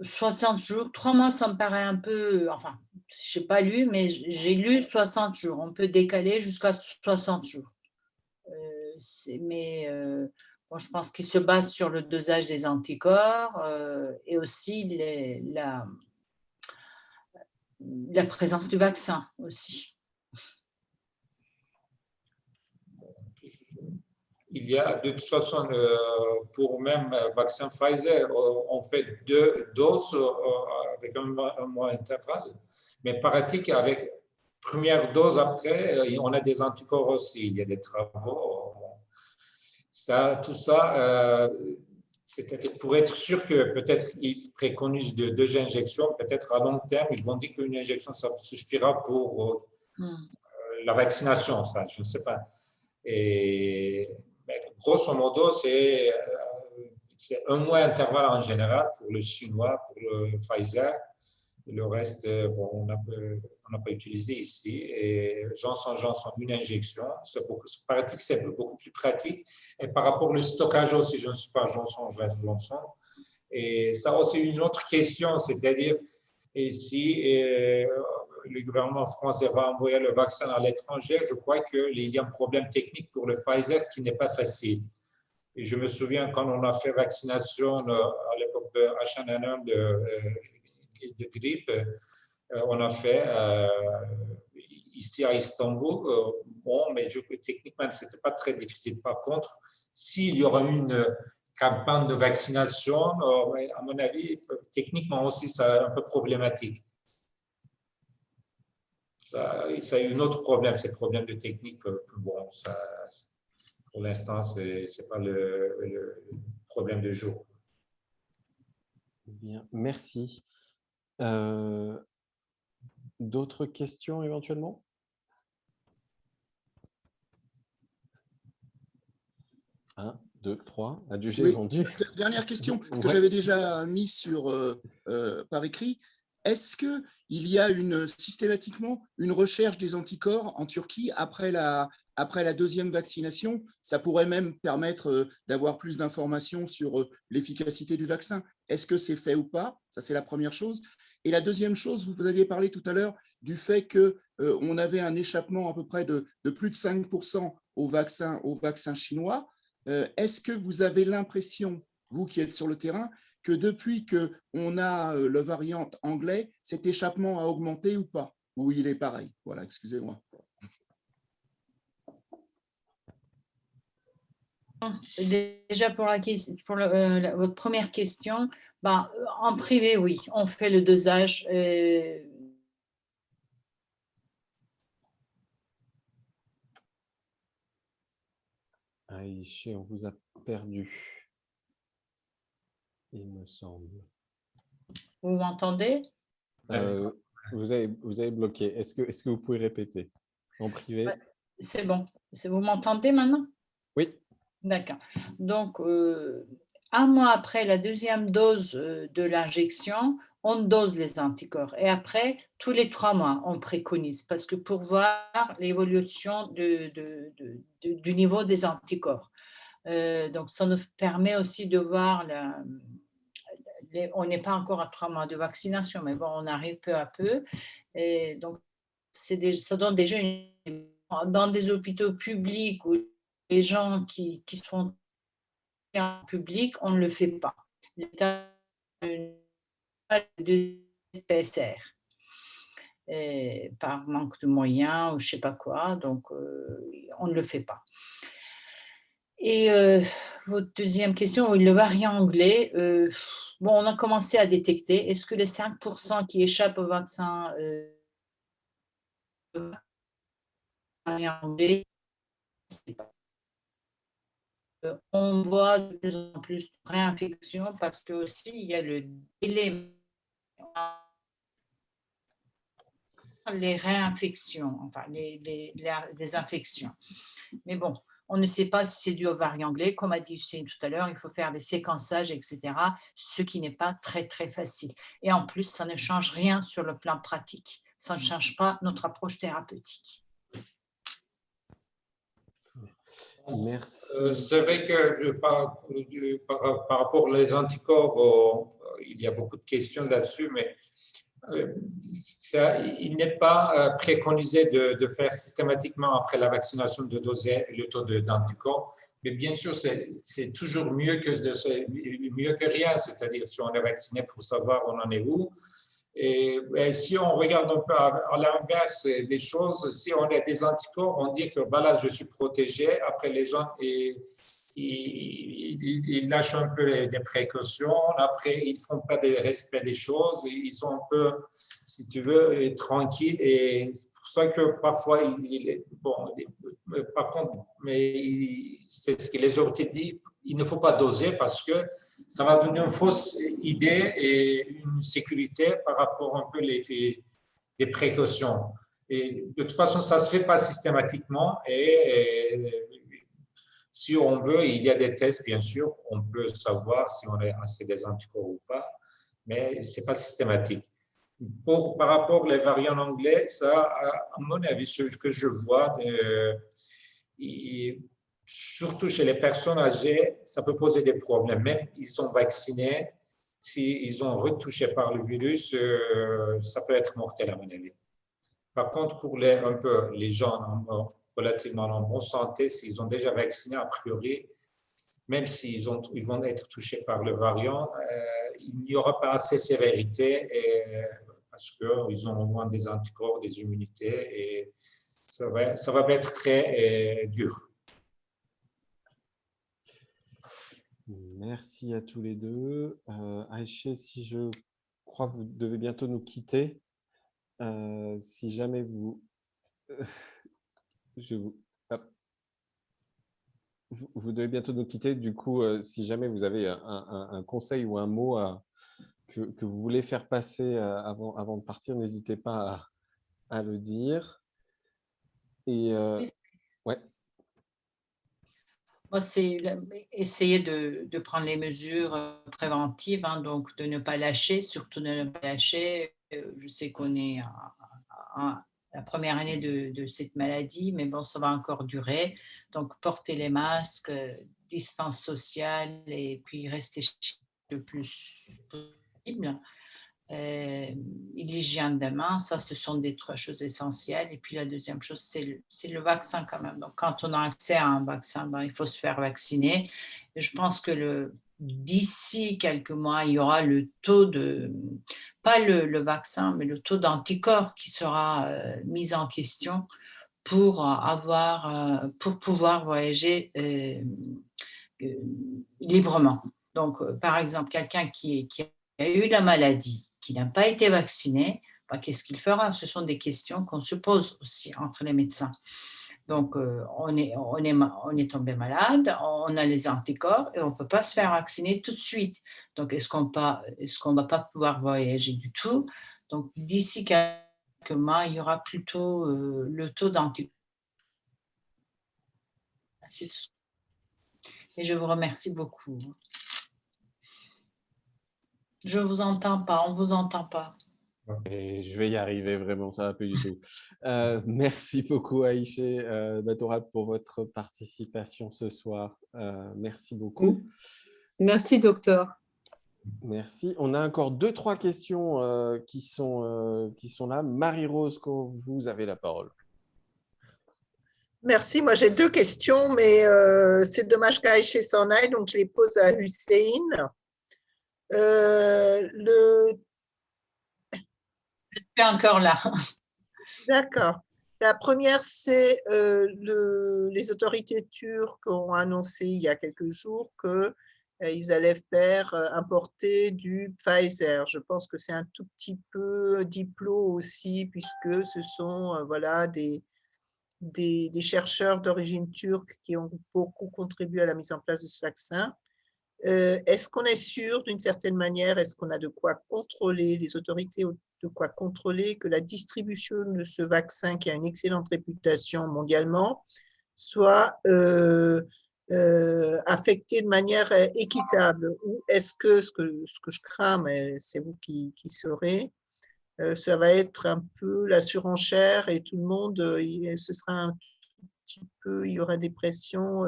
[SPEAKER 3] 60 jours. 3 mois, ça me paraît un peu, enfin, je n'ai pas lu, mais j'ai lu 60 jours. On peut décaler jusqu'à 60 jours. Mais bon, je pense qu'il se base sur le dosage des anticorps et aussi la présence du vaccin aussi.
[SPEAKER 1] Il y a de toute façon, pour même vaccin Pfizer, on fait 2 doses avec un mois intervalle. Mais paraît-il qu'avec première dose après, on a des anticorps aussi. Il y a des travaux. Tout ça, c'est pour être sûr que peut-être ils préconisent 2 injections, peut-être à long terme, ils vont dire qu'une injection, ça suffira pour la vaccination, ça, je ne sais pas. Mais grosso modo, c'est 1 mois intervalle en général pour le chinois, pour le Pfizer. Le reste, bon, on n'a pas utilisé ici. Et Johnson une injection, c'est pratique, c'est beaucoup plus pratique. Et par rapport au stockage aussi, je ne suis pas Johnson. Et ça aussi, une autre question, c'est-à-dire si le gouvernement français va envoyer le vaccin à l'étranger, je crois qu'il y a un problème technique pour le Pfizer qui n'est pas facile. Et je me souviens quand on a fait vaccination à l'époque de H1N1 de grippe, on a fait ici à Istanbul. Bon, mais techniquement, ce n'était pas très difficile. Par contre, s'il y aura une campagne de vaccination, à mon avis, techniquement aussi, c'est un peu problématique. Ça a un autre problème, c'est le problème de technique. Bon, ça, pour l'instant, ce n'est pas le problème du jour.
[SPEAKER 2] Bien, merci. D'autres questions éventuellement? Un, deux, trois. Adjugé,
[SPEAKER 6] Oui,
[SPEAKER 2] vendu.
[SPEAKER 6] dernière question que
[SPEAKER 2] Ouais.
[SPEAKER 6] j'avais déjà mise par écrit. Est-ce qu'il y a systématiquement une recherche des anticorps en Turquie après la deuxième vaccination? Ça pourrait même permettre d'avoir plus d'informations sur l'efficacité du vaccin. Est-ce que c'est fait ou pas? Ça, c'est la première chose. Et la deuxième chose, vous aviez parlé tout à l'heure du fait qu'on avait un échappement à peu près de plus de 5% au vaccin chinois. Est-ce que vous avez l'impression, vous qui êtes sur le terrain, que depuis qu'on a le variant anglais, cet échappement a augmenté ou pas? Ou il est pareil? Voilà, excusez-moi.
[SPEAKER 3] Déjà, pour votre première question, en privé, oui, on fait le dosage.
[SPEAKER 2] Aïché, on vous a perdu, il me semble.
[SPEAKER 3] Vous m'entendez?
[SPEAKER 2] Vous avez bloqué. Est-ce que vous pouvez répéter en privé?
[SPEAKER 3] Ouais, c'est bon. Vous m'entendez maintenant?
[SPEAKER 2] Oui.
[SPEAKER 3] D'accord. Donc, un mois après la deuxième dose de l'injection, on dose les anticorps. Et après, tous les 3 mois, on préconise, parce que pour voir l'évolution du niveau des anticorps. Donc, ça nous permet aussi de voir, on n'est pas encore à 3 mois de vaccination, mais bon, on arrive peu à peu. Et donc, ça donne déjà dans des hôpitaux publics où les gens qui se font en public, on ne le fait pas. L'État de PSR par manque de moyens ou je ne sais pas quoi, donc on ne le fait pas. Et votre deuxième question, oui, le variant anglais, bon, on a commencé à détecter. Est-ce que les 5% qui échappent au vaccin variant anglais, c'est pas. On voit de plus en plus de réinfections parce que aussi il y a le délai, les réinfections, enfin les infections. Mais bon, on ne sait pas si c'est dû au variant anglais. Comme a dit Hussein tout à l'heure, il faut faire des séquençages, etc., ce qui n'est pas très, très facile. Et en plus, ça ne change rien sur le plan pratique. Ça ne change pas notre approche thérapeutique.
[SPEAKER 2] Merci.
[SPEAKER 1] C'est vrai que par rapport aux anticorps, il y a beaucoup de questions là-dessus, mais il n'est pas préconisé de faire systématiquement après la vaccination de doser le taux d'anticorps. Mais bien sûr, c'est toujours mieux que rien. C'est-à-dire, si on est vacciné, pour savoir on en est où. Et si on regarde un peu à l'inverse des choses, si on a des anticorps, on dit que voilà, je suis protégé. Après, les gens ils lâchent un peu des précautions. Après, ils ne font pas de respect des choses. Ils sont un peu, si tu veux, tranquilles. Et c'est pour ça que parfois, par contre, c'est ce que les autorités disent, il ne faut pas doser parce que ça va donner une fausse idée et une sécurité par rapport un peu des précautions. Et de toute façon, ça ne se fait pas systématiquement et si on veut, il y a des tests, bien sûr, on peut savoir si on est assez des anticorps ou pas, mais ce n'est pas systématique. Par rapport aux variants anglais, ça, à mon avis, ce que je vois, surtout chez les personnes âgées, ça peut poser des problèmes. Même s'ils sont vaccinés, s'ils sont retouchés par le virus, ça peut être mortel à mon avis. Par contre, pour les gens relativement en bonne santé, s'ils ont déjà vacciné, a priori, même s'ils vont être touchés par le variant, il n'y aura pas assez de sévérité parce qu'ils ont au moins des anticorps, des immunités et ça va être très dur.
[SPEAKER 2] Merci à tous les deux. Aïché, si je crois que vous devez bientôt nous quitter. Si jamais vous... Vous devez bientôt nous quitter. Du coup, si jamais vous avez un conseil ou un mot que vous voulez faire passer avant de partir, n'hésitez pas à le dire. Et ouais.
[SPEAKER 3] Moi, c'est essayer de prendre les mesures préventives, hein, donc de ne pas lâcher, surtout de ne pas lâcher. Je sais qu'on est à la première année de cette maladie, mais bon, ça va encore durer. Donc, porter les masques, distance sociale et puis rester le plus possible. L'hygiène des mains, ça, ce sont des 3 choses essentielles. Et puis la deuxième chose, c'est le vaccin quand même. Donc, quand on a accès à un vaccin, ben, il faut se faire vacciner. Et je pense que d'ici quelques mois, il y aura le taux pas le vaccin, mais le taux d'anticorps qui sera mis en question pour pouvoir voyager librement. Donc, par exemple, quelqu'un qui a eu la maladie, qui n'a pas été vacciné, ben, qu'est-ce qu'il fera? Ce sont des questions qu'on se pose aussi entre les médecins. Donc, on est tombé malade, on a les anticorps et on ne peut pas se faire vacciner tout de suite. Donc, est-ce qu'on ne va pas pouvoir voyager du tout? Donc, d'ici quelques mois, il y aura plutôt le taux d'anticorps. C'est tout. Et je vous remercie beaucoup. Je ne vous entends pas, on ne vous entend pas.
[SPEAKER 2] Et je vais y arriver, vraiment, ça va plus du tout. Merci beaucoup, Aïché Batorab, pour votre participation ce soir. Merci beaucoup.
[SPEAKER 4] Merci, docteur.
[SPEAKER 2] Merci. On a encore 2-3 questions qui sont là. Marie-Rose, vous avez la parole.
[SPEAKER 8] Merci. Moi, j'ai 2 questions, mais c'est dommage qu'Aïché s'en aille, donc je les pose à Hussein. Je
[SPEAKER 3] suis encore là.
[SPEAKER 8] D'accord. La première, c'est les autorités turques ont annoncé il y a quelques jours qu'ils allaient faire importer du Pfizer. Je pense que c'est un tout petit peu diplo aussi, puisque ce sont voilà, des chercheurs d'origine turque qui ont beaucoup contribué à la mise en place de ce vaccin. Est-ce qu'on est sûr d'une certaine manière, est-ce qu'on a de quoi contrôler, les autorités ont de quoi contrôler que la distribution de ce vaccin qui a une excellente réputation mondialement soit affectée de manière équitable? Ou est-ce que ce que je crains, mais c'est vous qui saurez, ça va être un peu la surenchère et tout le monde, ce sera un petit peu, il y aura des pressions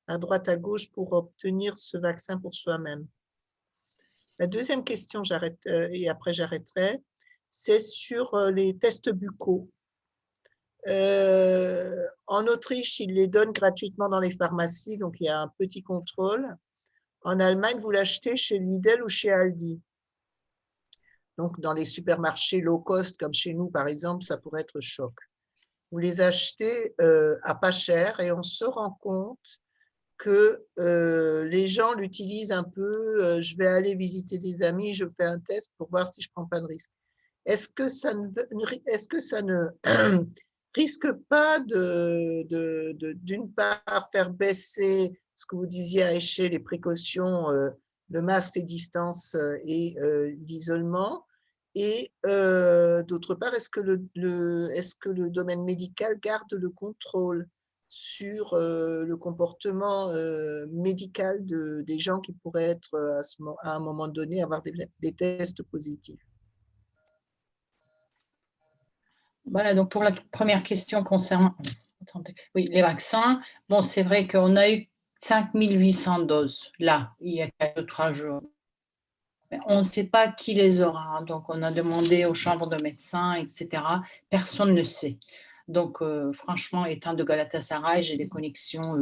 [SPEAKER 8] à droite, à gauche pour obtenir ce vaccin pour soi-même. La deuxième question, j'arrête et après j'arrêterai, c'est sur les tests buccaux. En Autriche, ils les donnent gratuitement dans les pharmacies, donc il y a un petit contrôle. En Allemagne, vous l'achetez chez Lidl ou chez Aldi. Donc, dans les supermarchés low cost, comme chez nous, par exemple, ça pourrait être choc. Vous les achetez à pas cher et on se rend compte que les gens l'utilisent un peu, je vais aller visiter des amis, je fais un test pour voir si je ne prends pas de risque. Est-ce que ça ne risque pas d'une part, faire baisser ce que vous disiez à Aïché, les précautions, le masque, les distances et l'isolement? Et d'autre part, est-ce que le domaine médical garde le contrôle sur le comportement médical des gens qui pourraient être à un moment donné avoir des tests positifs?
[SPEAKER 3] Voilà, donc pour la première question concernant oui, les vaccins, bon, c'est vrai qu'on a eu 5800 doses là, il y a 4 ou 3 jours. Mais on ne sait pas qui les aura. Donc, on a demandé aux chambres de médecins, etc. Personne ne sait. Donc, franchement, étant de Galatasaray, j'ai des connexions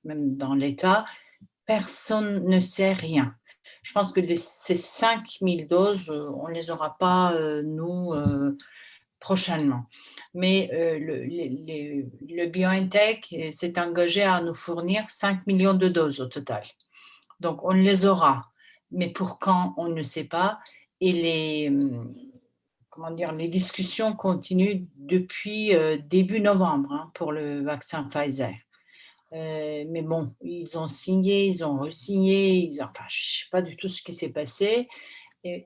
[SPEAKER 3] même dans l'État. Personne ne sait rien. Je pense que ces 5000 doses, on ne les aura pas, nous, prochainement. Mais le BioNTech s'est engagé à nous fournir 5 millions de doses au total. Donc, on les aura. Mais pour quand, on ne sait pas. Et les discussions continuent depuis début novembre pour le vaccin Pfizer. Mais bon, ils ont signé, ils ont re-signé, je ne sais pas du tout ce qui s'est passé.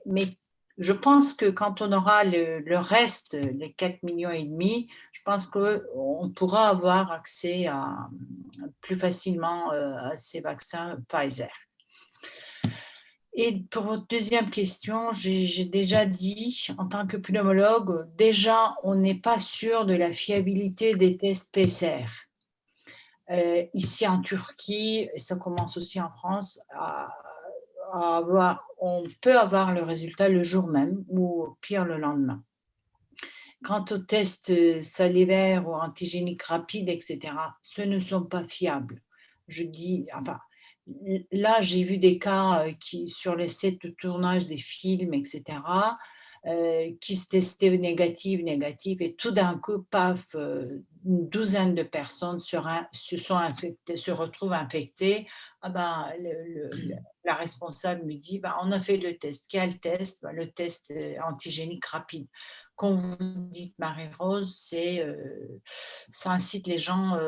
[SPEAKER 3] Mais je pense que quand on aura le reste, les 4,5 millions, je pense qu'on pourra avoir accès plus facilement à ces vaccins Pfizer. Et pour votre deuxième question, j'ai déjà dit, en tant que pneumologue, déjà, on n'est pas sûr de la fiabilité des tests PCR. Ici en Turquie, et ça commence aussi en France, on peut avoir le résultat le jour même ou au pire le lendemain. Quant aux tests salivaires ou antigéniques rapides, etc., ce ne sont pas fiables. Je dis, là, j'ai vu des cas sur les sets de tournage des films, etc., qui se testaient négatifs, et tout d'un coup, paf, une douzaine de personnes se retrouvent infectées. La responsable me dit, on a fait le test. Quel test? Le test antigénique rapide. Comme vous dites, Marie-Rose, ça incite les gens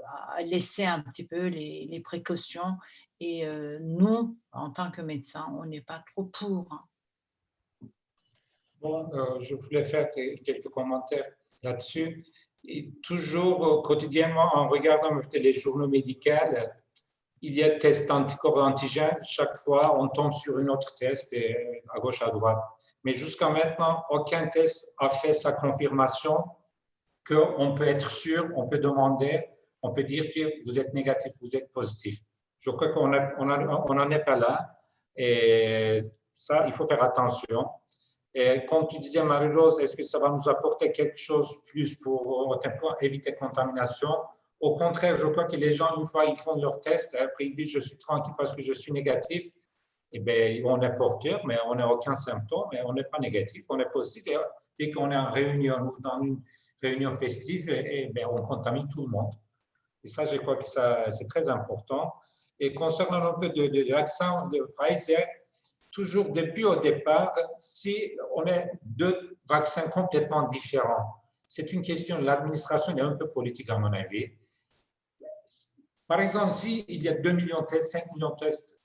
[SPEAKER 3] à laisser un petit peu les précautions. Et nous, en tant que médecins, on n'est pas trop pour.
[SPEAKER 1] Bon, je voulais faire quelques commentaires là-dessus. Et toujours, quotidiennement, en regardant les journaux médicaux, il y a test anticorps antigènes. Chaque fois, on tombe sur un autre test à gauche, à droite. Mais jusqu'à maintenant, aucun test a fait sa confirmation qu'on peut être sûr, on peut demander, on peut dire que vous êtes négatif, vous êtes positif. Je crois qu'on n'en est pas là. Et ça, il faut faire attention. Et comme tu disais, Marie-Rose, est-ce que ça va nous apporter quelque chose de plus pour éviter contamination? Au contraire, je crois que les gens, une fois ils font leur test, après ils disent je suis tranquille parce que je suis négatif, eh bien, on est porteur, mais on n'a aucun symptôme, et on n'est pas négatif, on est positif. Et dès qu'on est en réunion, dans une réunion festive, on contamine tout le monde. Et ça, je crois que c'est très important. Et concernant un peu de vaccin de Pfizer, toujours depuis au départ, si on a deux vaccins complètement différents, c'est une question de l'administration et un peu politique à mon avis. Par exemple, s'il y a 2 millions de tests, 5 millions de tests,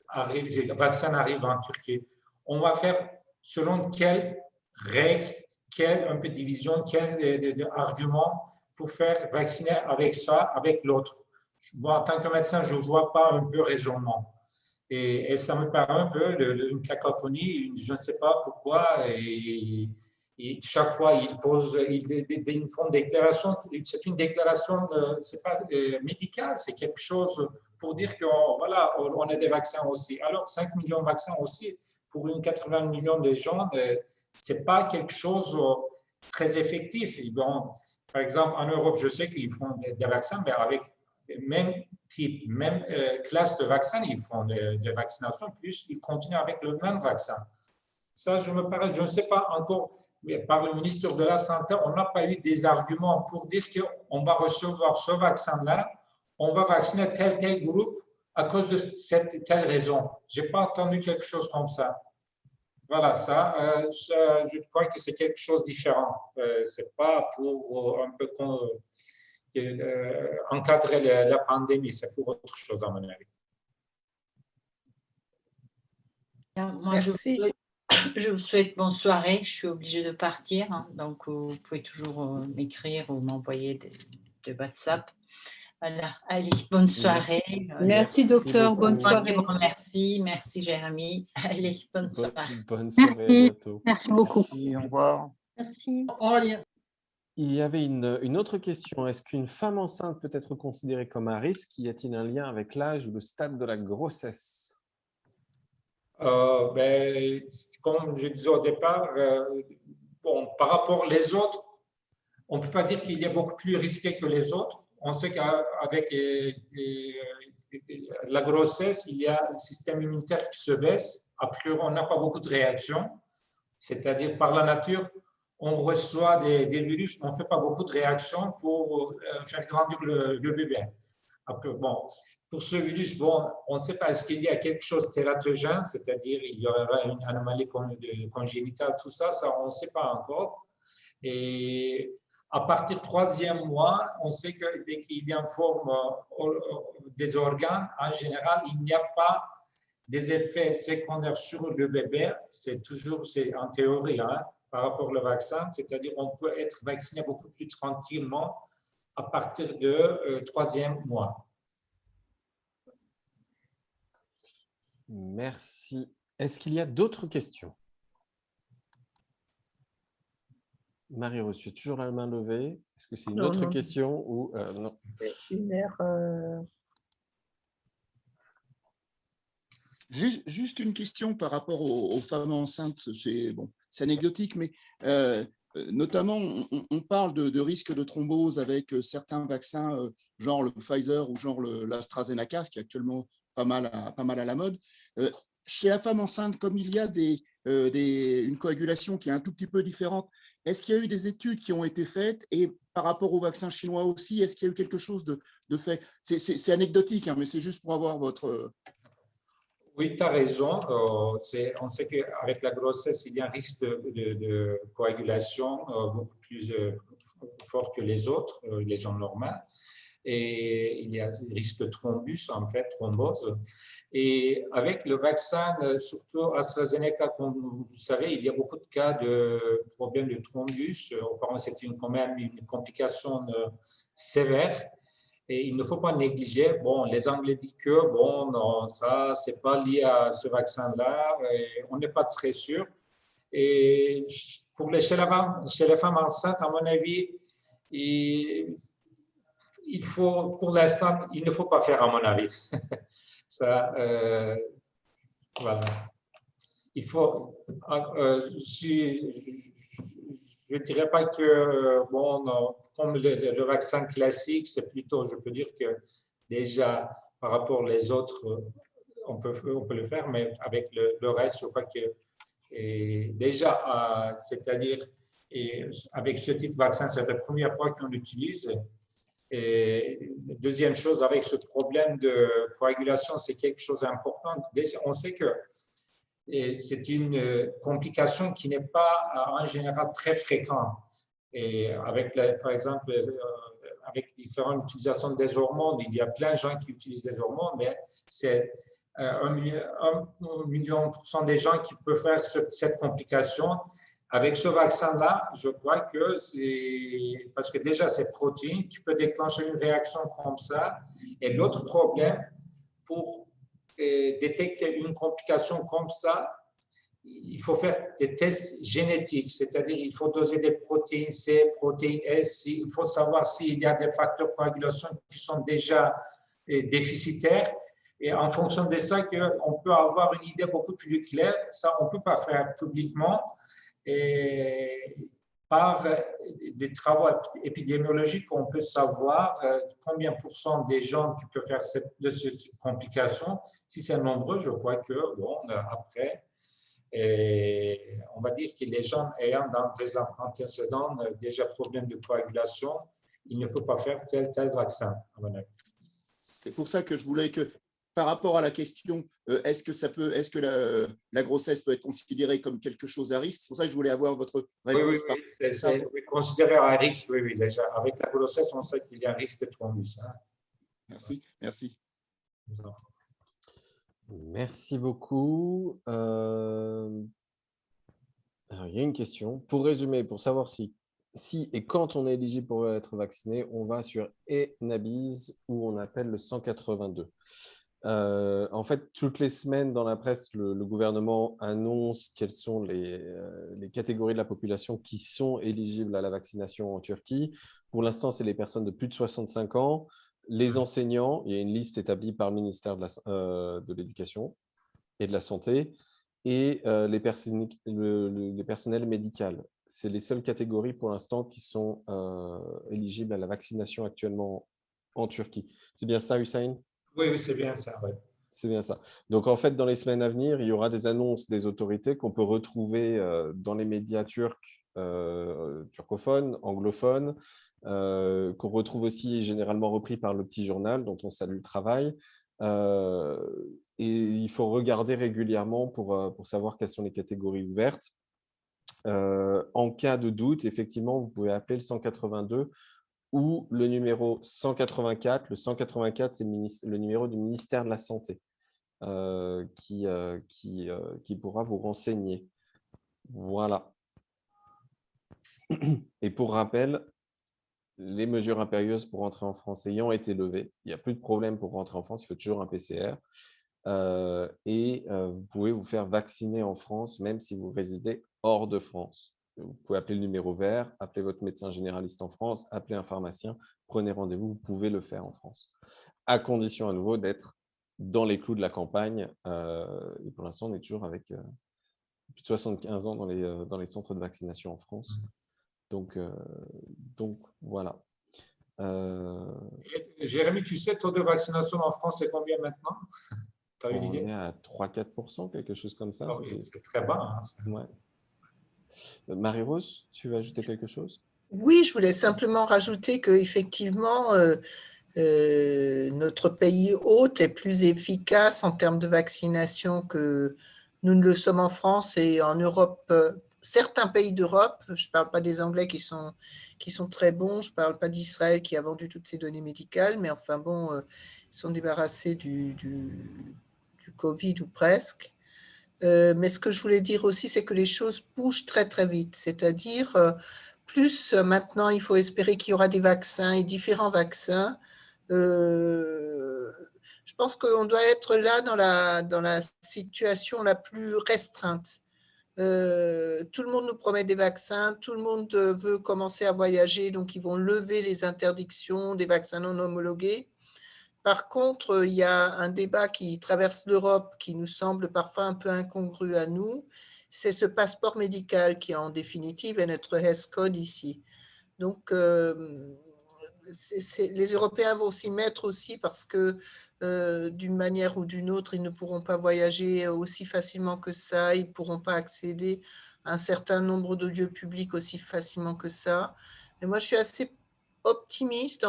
[SPEAKER 1] vaccins arrivent en Turquie, on va faire selon quelles règles, quelle un peu de division, quels arguments pour faire vacciner avec ça, avec l'autre. Moi, en tant que médecin, je ne vois pas un peu raisonnement. Et ça me paraît un peu une cacophonie, je ne sais pas pourquoi. Et chaque fois, ils font des déclarations. C'est une déclaration, c'est pas médicale, c'est quelque chose pour dire qu'on voilà, on a des vaccins aussi. Alors, 5 millions de vaccins aussi, pour une 80 millions de gens, ce n'est pas quelque chose très effectif. Bon, par exemple, en Europe, je sais qu'ils font des vaccins, mais avec même type, même classe de vaccins, ils font des vaccinations, plus ils continuent avec le même vaccin. Ça, je ne sais pas encore, mais par le ministre de la Santé, on n'a pas eu des arguments pour dire qu'on va recevoir ce vaccin-là, on va vacciner tel groupe à cause de cette telle raison. Je n'ai pas entendu quelque chose comme ça. Voilà, ça, je crois que c'est quelque chose de différent. Ce n'est pas pour un peu encadrer la pandémie, c'est pour autre chose à mon avis.
[SPEAKER 3] Moi,
[SPEAKER 8] Merci.
[SPEAKER 3] je vous souhaite bonne soirée. Je suis obligée de partir, hein, donc vous pouvez toujours m'écrire ou m'envoyer des WhatsApp. Voilà, allez, bonne soirée.
[SPEAKER 4] Merci, docteur, bonne soirée.
[SPEAKER 3] Merci, merci Jérémy. Allez, bonne soirée.
[SPEAKER 2] Bonne soirée, à bientôt.
[SPEAKER 11] Merci beaucoup.
[SPEAKER 6] Au revoir.
[SPEAKER 11] Merci.
[SPEAKER 8] En lien.
[SPEAKER 2] Il y avait une autre question. Est-ce qu'une femme enceinte peut être considérée comme un risque? Y a-t-il un lien avec l'âge ou le stade de la grossesse?
[SPEAKER 1] Comme je disais au départ, bon, par rapport aux autres, on ne peut pas dire qu'il y a beaucoup plus risqué que les autres. On sait qu'avec la grossesse, il y a le système immunitaire qui se baisse. Après, on n'a pas beaucoup de réactions. C'est-à-dire, par la nature, on reçoit des virus, on ne fait pas beaucoup de réactions pour faire grandir le bébé. Après, bon, pour ce virus, bon, on ne sait pas, est-ce qu'il y a quelque chose de tératogène, c'est-à-dire il y aura une anomalie congénitale, tout ça, on ne sait pas encore. Et à partir du 3e mois, on sait que dès qu'il y a une forme des organes, en général, il n'y a pas des effets secondaires sur le bébé. C'est toujours, c'est en théorie, hein, par rapport au vaccin, c'est-à-dire on peut être vacciné beaucoup plus tranquillement à partir du 3e mois.
[SPEAKER 2] Merci. Est-ce qu'il y a d'autres questions? Marie-Rose, tu as toujours la main levée. Est-ce que c'est une autre question ou non?
[SPEAKER 6] Juste une question par rapport aux femmes enceintes, c'est bon, anecdotique, mais notamment, on parle de risque de thrombose avec certains vaccins, genre le Pfizer ou genre l'AstraZeneca, ce qui est actuellement pas mal à la mode. Chez la femme enceinte, comme il y a une coagulation qui est un tout petit peu différente, est-ce qu'il y a eu des études qui ont été faites? Et par rapport au vaccin chinois aussi, est-ce qu'il y a eu quelque chose de fait? C'est anecdotique, hein, mais c'est juste pour avoir votre…
[SPEAKER 1] Oui, tu as raison. On sait qu'avec la grossesse, il y a un risque de coagulation beaucoup plus fort que les autres, les gens normaux. Et il y a un risque de thrombus, en fait, thrombose. Et avec le vaccin, surtout AstraZeneca, comme vous savez, il y a beaucoup de cas de problèmes de thrombus. Apparemment, c'est quand même une complication sévère. Et il ne faut pas négliger. Bon, les Anglais disent que bon, non, ça, c'est pas lié à ce vaccin-là. On n'est pas très sûr. Et chez les femmes enceintes, à mon avis, il faut, pour l'instant, il ne faut pas faire, à mon avis. Ça, voilà. Il faut, je ne dirais pas que, bon, non, comme le vaccin classique, c'est plutôt, je peux dire que déjà, par rapport aux autres, on peut le faire, mais avec le reste, je crois que déjà, c'est-à-dire, avec ce type de vaccin, c'est la première fois qu'on l'utilise. Et deuxième chose, avec ce problème de coagulation, c'est quelque chose d'important. Déjà, on sait que c'est une complication qui n'est pas en général très fréquente. Et avec, par exemple, avec différentes utilisations des hormones, il y a plein de gens qui utilisent des hormones, mais c'est 1 million% des gens qui peuvent faire cette complication. Avec ce vaccin-là, je crois que c'est parce que déjà, c'est protéine qui peut déclencher une réaction comme ça. Et l'autre problème, pour détecter une complication comme ça, il faut faire des tests génétiques, c'est-à-dire il faut doser des protéines C, protéines S, il faut savoir s'il y a des facteurs de coagulation qui sont déjà déficitaires. Et en fonction de ça, on peut avoir une idée beaucoup plus claire. Ça, on ne peut pas faire publiquement. Et par des travaux épidémiologiques, on peut savoir combien % des gens qui peuvent faire cette complication. Si c'est nombreux, je crois que, bon, après, on va dire que les gens ayant dans des antécédents déjà problème de coagulation, il ne faut pas faire tel vaccin, à mon avis.
[SPEAKER 6] C'est pour ça que je voulais que, par rapport à la question, est-ce que la grossesse peut être considérée comme quelque chose à risque? C'est pour ça que je voulais avoir votre réponse.
[SPEAKER 1] Oui, c'est considéré un risque, oui, déjà. Avec la grossesse, on sait qu'il y a un risque de thrombus. Hein.
[SPEAKER 6] Merci.
[SPEAKER 2] Merci beaucoup. Alors, il y a une question. Pour résumer, pour savoir si et quand on est éligible pour être vacciné, on va sur eNaBiz où on appelle le 182. En fait, toutes les semaines dans la presse, le gouvernement annonce quelles sont les catégories de la population qui sont éligibles à la vaccination en Turquie. Pour l'instant, c'est les personnes de plus de 65 ans, les enseignants, il y a une liste établie par le ministère de l'Éducation et de la Santé, et les personnels médicaux. C'est les seules catégories pour l'instant qui sont éligibles à la vaccination actuellement en Turquie. C'est bien ça, Hussein?
[SPEAKER 1] Oui, oui, c'est bien ça. Ouais.
[SPEAKER 2] C'est bien ça. Donc, en fait, dans les semaines à venir, il y aura des annonces des autorités qu'on peut retrouver dans les médias turcs, turcophones, anglophones, qu'on retrouve aussi généralement repris par le Petit Journal, dont on salue le travail. Et il faut regarder régulièrement pour savoir quelles sont les catégories ouvertes. En cas de doute, effectivement, vous pouvez appeler le 182 ou le numéro 184. Le 184, c'est le numéro du ministère de la Santé qui pourra vous renseigner. Voilà. Et pour rappel, les mesures impérieuses pour rentrer en France ayant été levées, il n'y a plus de problème pour rentrer en France, il faut toujours un PCR. Vous pouvez vous faire vacciner en France, même si vous résidez hors de France. Vous pouvez appeler le numéro vert, appeler votre médecin généraliste en France, appeler un pharmacien, prenez rendez-vous, vous pouvez le faire en France, à condition à nouveau d'être dans les clous de la campagne. Et pour l'instant, on est toujours avec plus de 75 ans dans les centres de vaccination en France. Donc voilà.
[SPEAKER 1] Jérémy, tu sais, le taux de vaccination en France, c'est combien maintenant? Tu as une idée?
[SPEAKER 2] On est à 3-4%, quelque chose comme ça.
[SPEAKER 1] Oh, c'est très bas. Hein,
[SPEAKER 2] ouais. Marie-Rose, tu veux ajouter quelque chose?
[SPEAKER 8] Oui, je voulais simplement rajouter qu'effectivement, notre pays hôte est plus efficace en termes de vaccination que nous ne le sommes en France et en Europe. Certains pays d'Europe, je ne parle pas des Anglais qui sont très bons, je ne parle pas d'Israël qui a vendu toutes ses données médicales, mais enfin bon, ils sont débarrassés du Covid ou presque. Mais ce que je voulais dire aussi, c'est que les choses bougent très très vite, c'est-à-dire plus maintenant il faut espérer qu'il y aura des vaccins et différents vaccins. Je pense qu'on doit être là dans la situation la plus restreinte. Tout le monde nous promet des vaccins, tout le monde veut commencer à voyager, donc ils vont lever les interdictions des vaccins non homologués. Par contre, il y a un débat qui traverse l'Europe qui nous semble parfois un peu incongru à nous, c'est ce passeport médical qui en définitive est notre Health Code ici. Donc, les Européens vont s'y mettre aussi parce que d'une manière ou d'une autre, ils ne pourront pas voyager aussi facilement que ça, ils ne pourront pas accéder à un certain nombre de lieux publics aussi facilement que ça. Mais moi, je suis assez optimiste,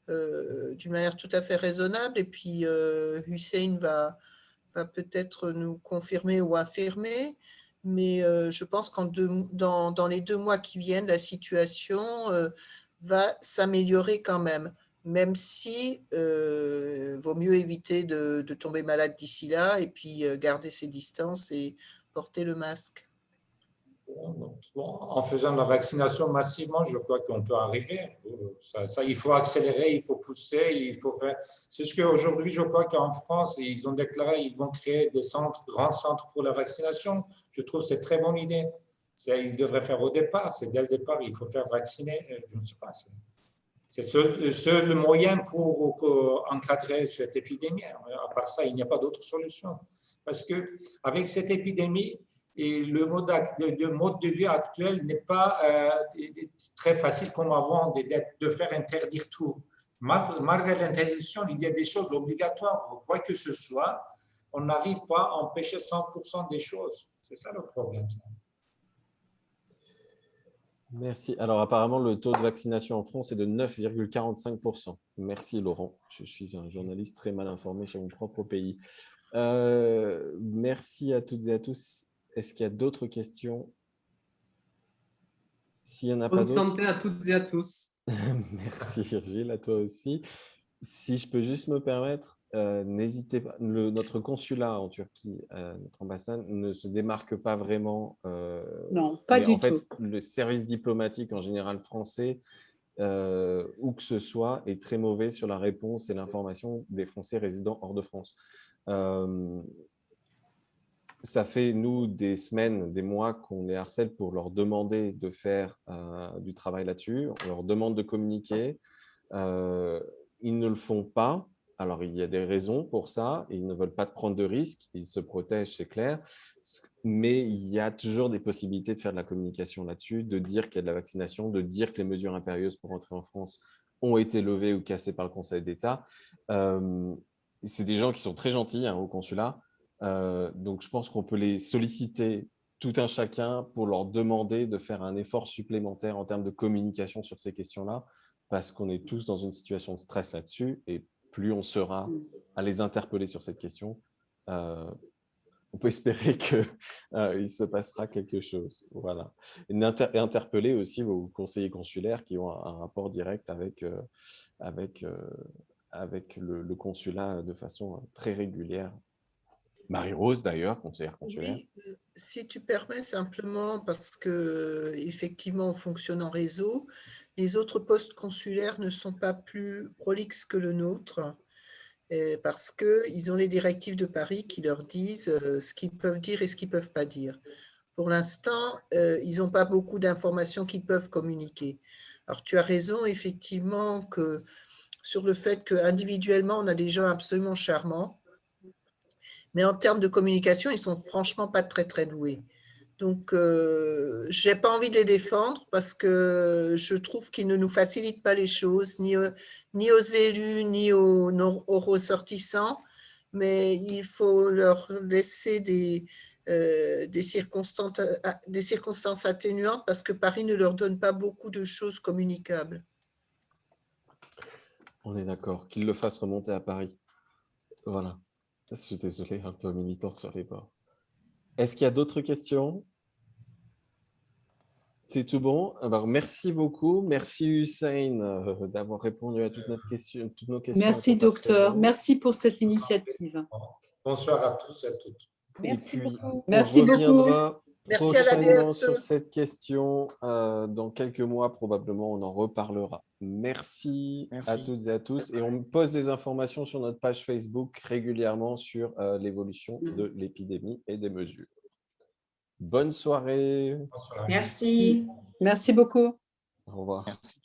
[SPEAKER 8] d'une manière tout à fait raisonnable. Et puis, Hussein va peut-être nous confirmer ou affirmer. Mais je pense qu'en dans les 2 mois qui viennent, la situation va s'améliorer quand même si vaut mieux éviter de tomber malade d'ici là et puis garder ses distances et porter le masque.
[SPEAKER 1] En faisant la vaccination massivement, je crois qu'on peut arriver. Ça, il faut accélérer, il faut pousser, il faut faire. C'est ce qu'aujourd'hui, je crois qu'en France, ils ont déclaré qu'ils vont créer des centres, grands centres pour la vaccination. Je trouve que c'est une très bonne idée. Ils devraient faire au départ. C'est dès le départ, il faut faire vacciner. Je ne sais pas. C'est seul moyen pour encadrer cette épidémie. À part ça, il n'y a pas d'autre solution. Parce qu'avec cette épidémie, et le mode de vie actuel n'est pas très facile comme avant de faire interdire tout. Malgré l'interdiction, il y a des choses obligatoires. Quoi que ce soit, on n'arrive pas à empêcher 100% des choses. C'est ça le problème.
[SPEAKER 2] Merci. Alors, apparemment, le taux de vaccination en France est de 9,45%. Merci, Laurent. Je suis un journaliste très mal informé sur mon propre pays. Merci à toutes et à tous. Est-ce qu'il y a d'autres questions? S'il n'y en a pas d'autres.
[SPEAKER 11] Bonne santé à toutes et à tous.
[SPEAKER 2] Merci Virgile, à toi aussi. Si je peux juste me permettre, n'hésitez pas. Notre consulat en Turquie, notre ambassade, ne se démarque pas vraiment.
[SPEAKER 4] Non, pas du
[SPEAKER 2] tout. En fait,
[SPEAKER 4] tout.
[SPEAKER 2] le service diplomatique en général français où que ce soit, est très mauvais sur la réponse et l'information des Français résidant hors de France. Ça fait, nous, des semaines, des mois qu'on les harcèle pour leur demander de faire du travail là-dessus. On leur demande de communiquer. Ils ne le font pas. Alors, il y a des raisons pour ça. Ils ne veulent pas prendre de risques. Ils se protègent, c'est clair. Mais il y a toujours des possibilités de faire de la communication là-dessus, de dire qu'il y a de la vaccination, de dire que les mesures impérieuses pour entrer en France ont été levées ou cassées par le Conseil d'État. C'est des gens qui sont très gentils au consulat. Donc, je pense qu'on peut les solliciter tout un chacun pour leur demander de faire un effort supplémentaire en termes de communication sur ces questions-là, parce qu'on est tous dans une situation de stress là-dessus, et plus on sera à les interpeller sur cette question, on peut espérer qu'il se passera quelque chose. Voilà. Et interpeller aussi vos conseillers consulaires qui ont un rapport direct avec le consulat de façon très régulière. Marie-Rose, d'ailleurs, conseillère consulaire.
[SPEAKER 8] Oui, si tu permets simplement, parce que effectivement, on fonctionne en réseau, les autres postes consulaires ne sont pas plus prolixes que le nôtre, parce qu'ils ont les directives de Paris qui leur disent ce qu'ils peuvent dire et ce qu'ils ne peuvent pas dire. Pour l'instant, ils n'ont pas beaucoup d'informations qu'ils peuvent communiquer. Alors, tu as raison, effectivement, sur le fait qu'individuellement, on a des gens absolument charmants, mais en termes de communication, ils ne sont franchement pas très, très doués. Donc, je n'ai pas envie de les défendre parce que je trouve qu'ils ne nous facilitent pas les choses, ni aux élus, ni aux ressortissants, mais il faut leur laisser des circonstances atténuantes parce que Paris ne leur donne pas beaucoup de choses communicables.
[SPEAKER 2] On est d'accord, qu'ils le fassent remonter à Paris. Voilà. Je suis désolé, un peu militant sur les bords. Est-ce qu'il y a d'autres questions? C'est tout bon. Alors, merci beaucoup. Merci Hussein d'avoir répondu à toutes nos questions.
[SPEAKER 4] Merci docteur. Merci pour cette initiative.
[SPEAKER 1] Bonsoir à tous et à toutes.
[SPEAKER 5] Merci beaucoup.
[SPEAKER 4] Merci beaucoup.
[SPEAKER 8] Merci à la
[SPEAKER 2] prochainement
[SPEAKER 8] DFE.
[SPEAKER 2] sur cette question. Dans quelques mois, probablement, on en reparlera. Merci à toutes et à tous. Et on pose des informations sur notre page Facebook régulièrement sur l'évolution de l'épidémie et des mesures. Bonne soirée.
[SPEAKER 1] Bonsoir.
[SPEAKER 11] Merci.
[SPEAKER 4] Merci beaucoup.
[SPEAKER 2] Au revoir.
[SPEAKER 6] Merci.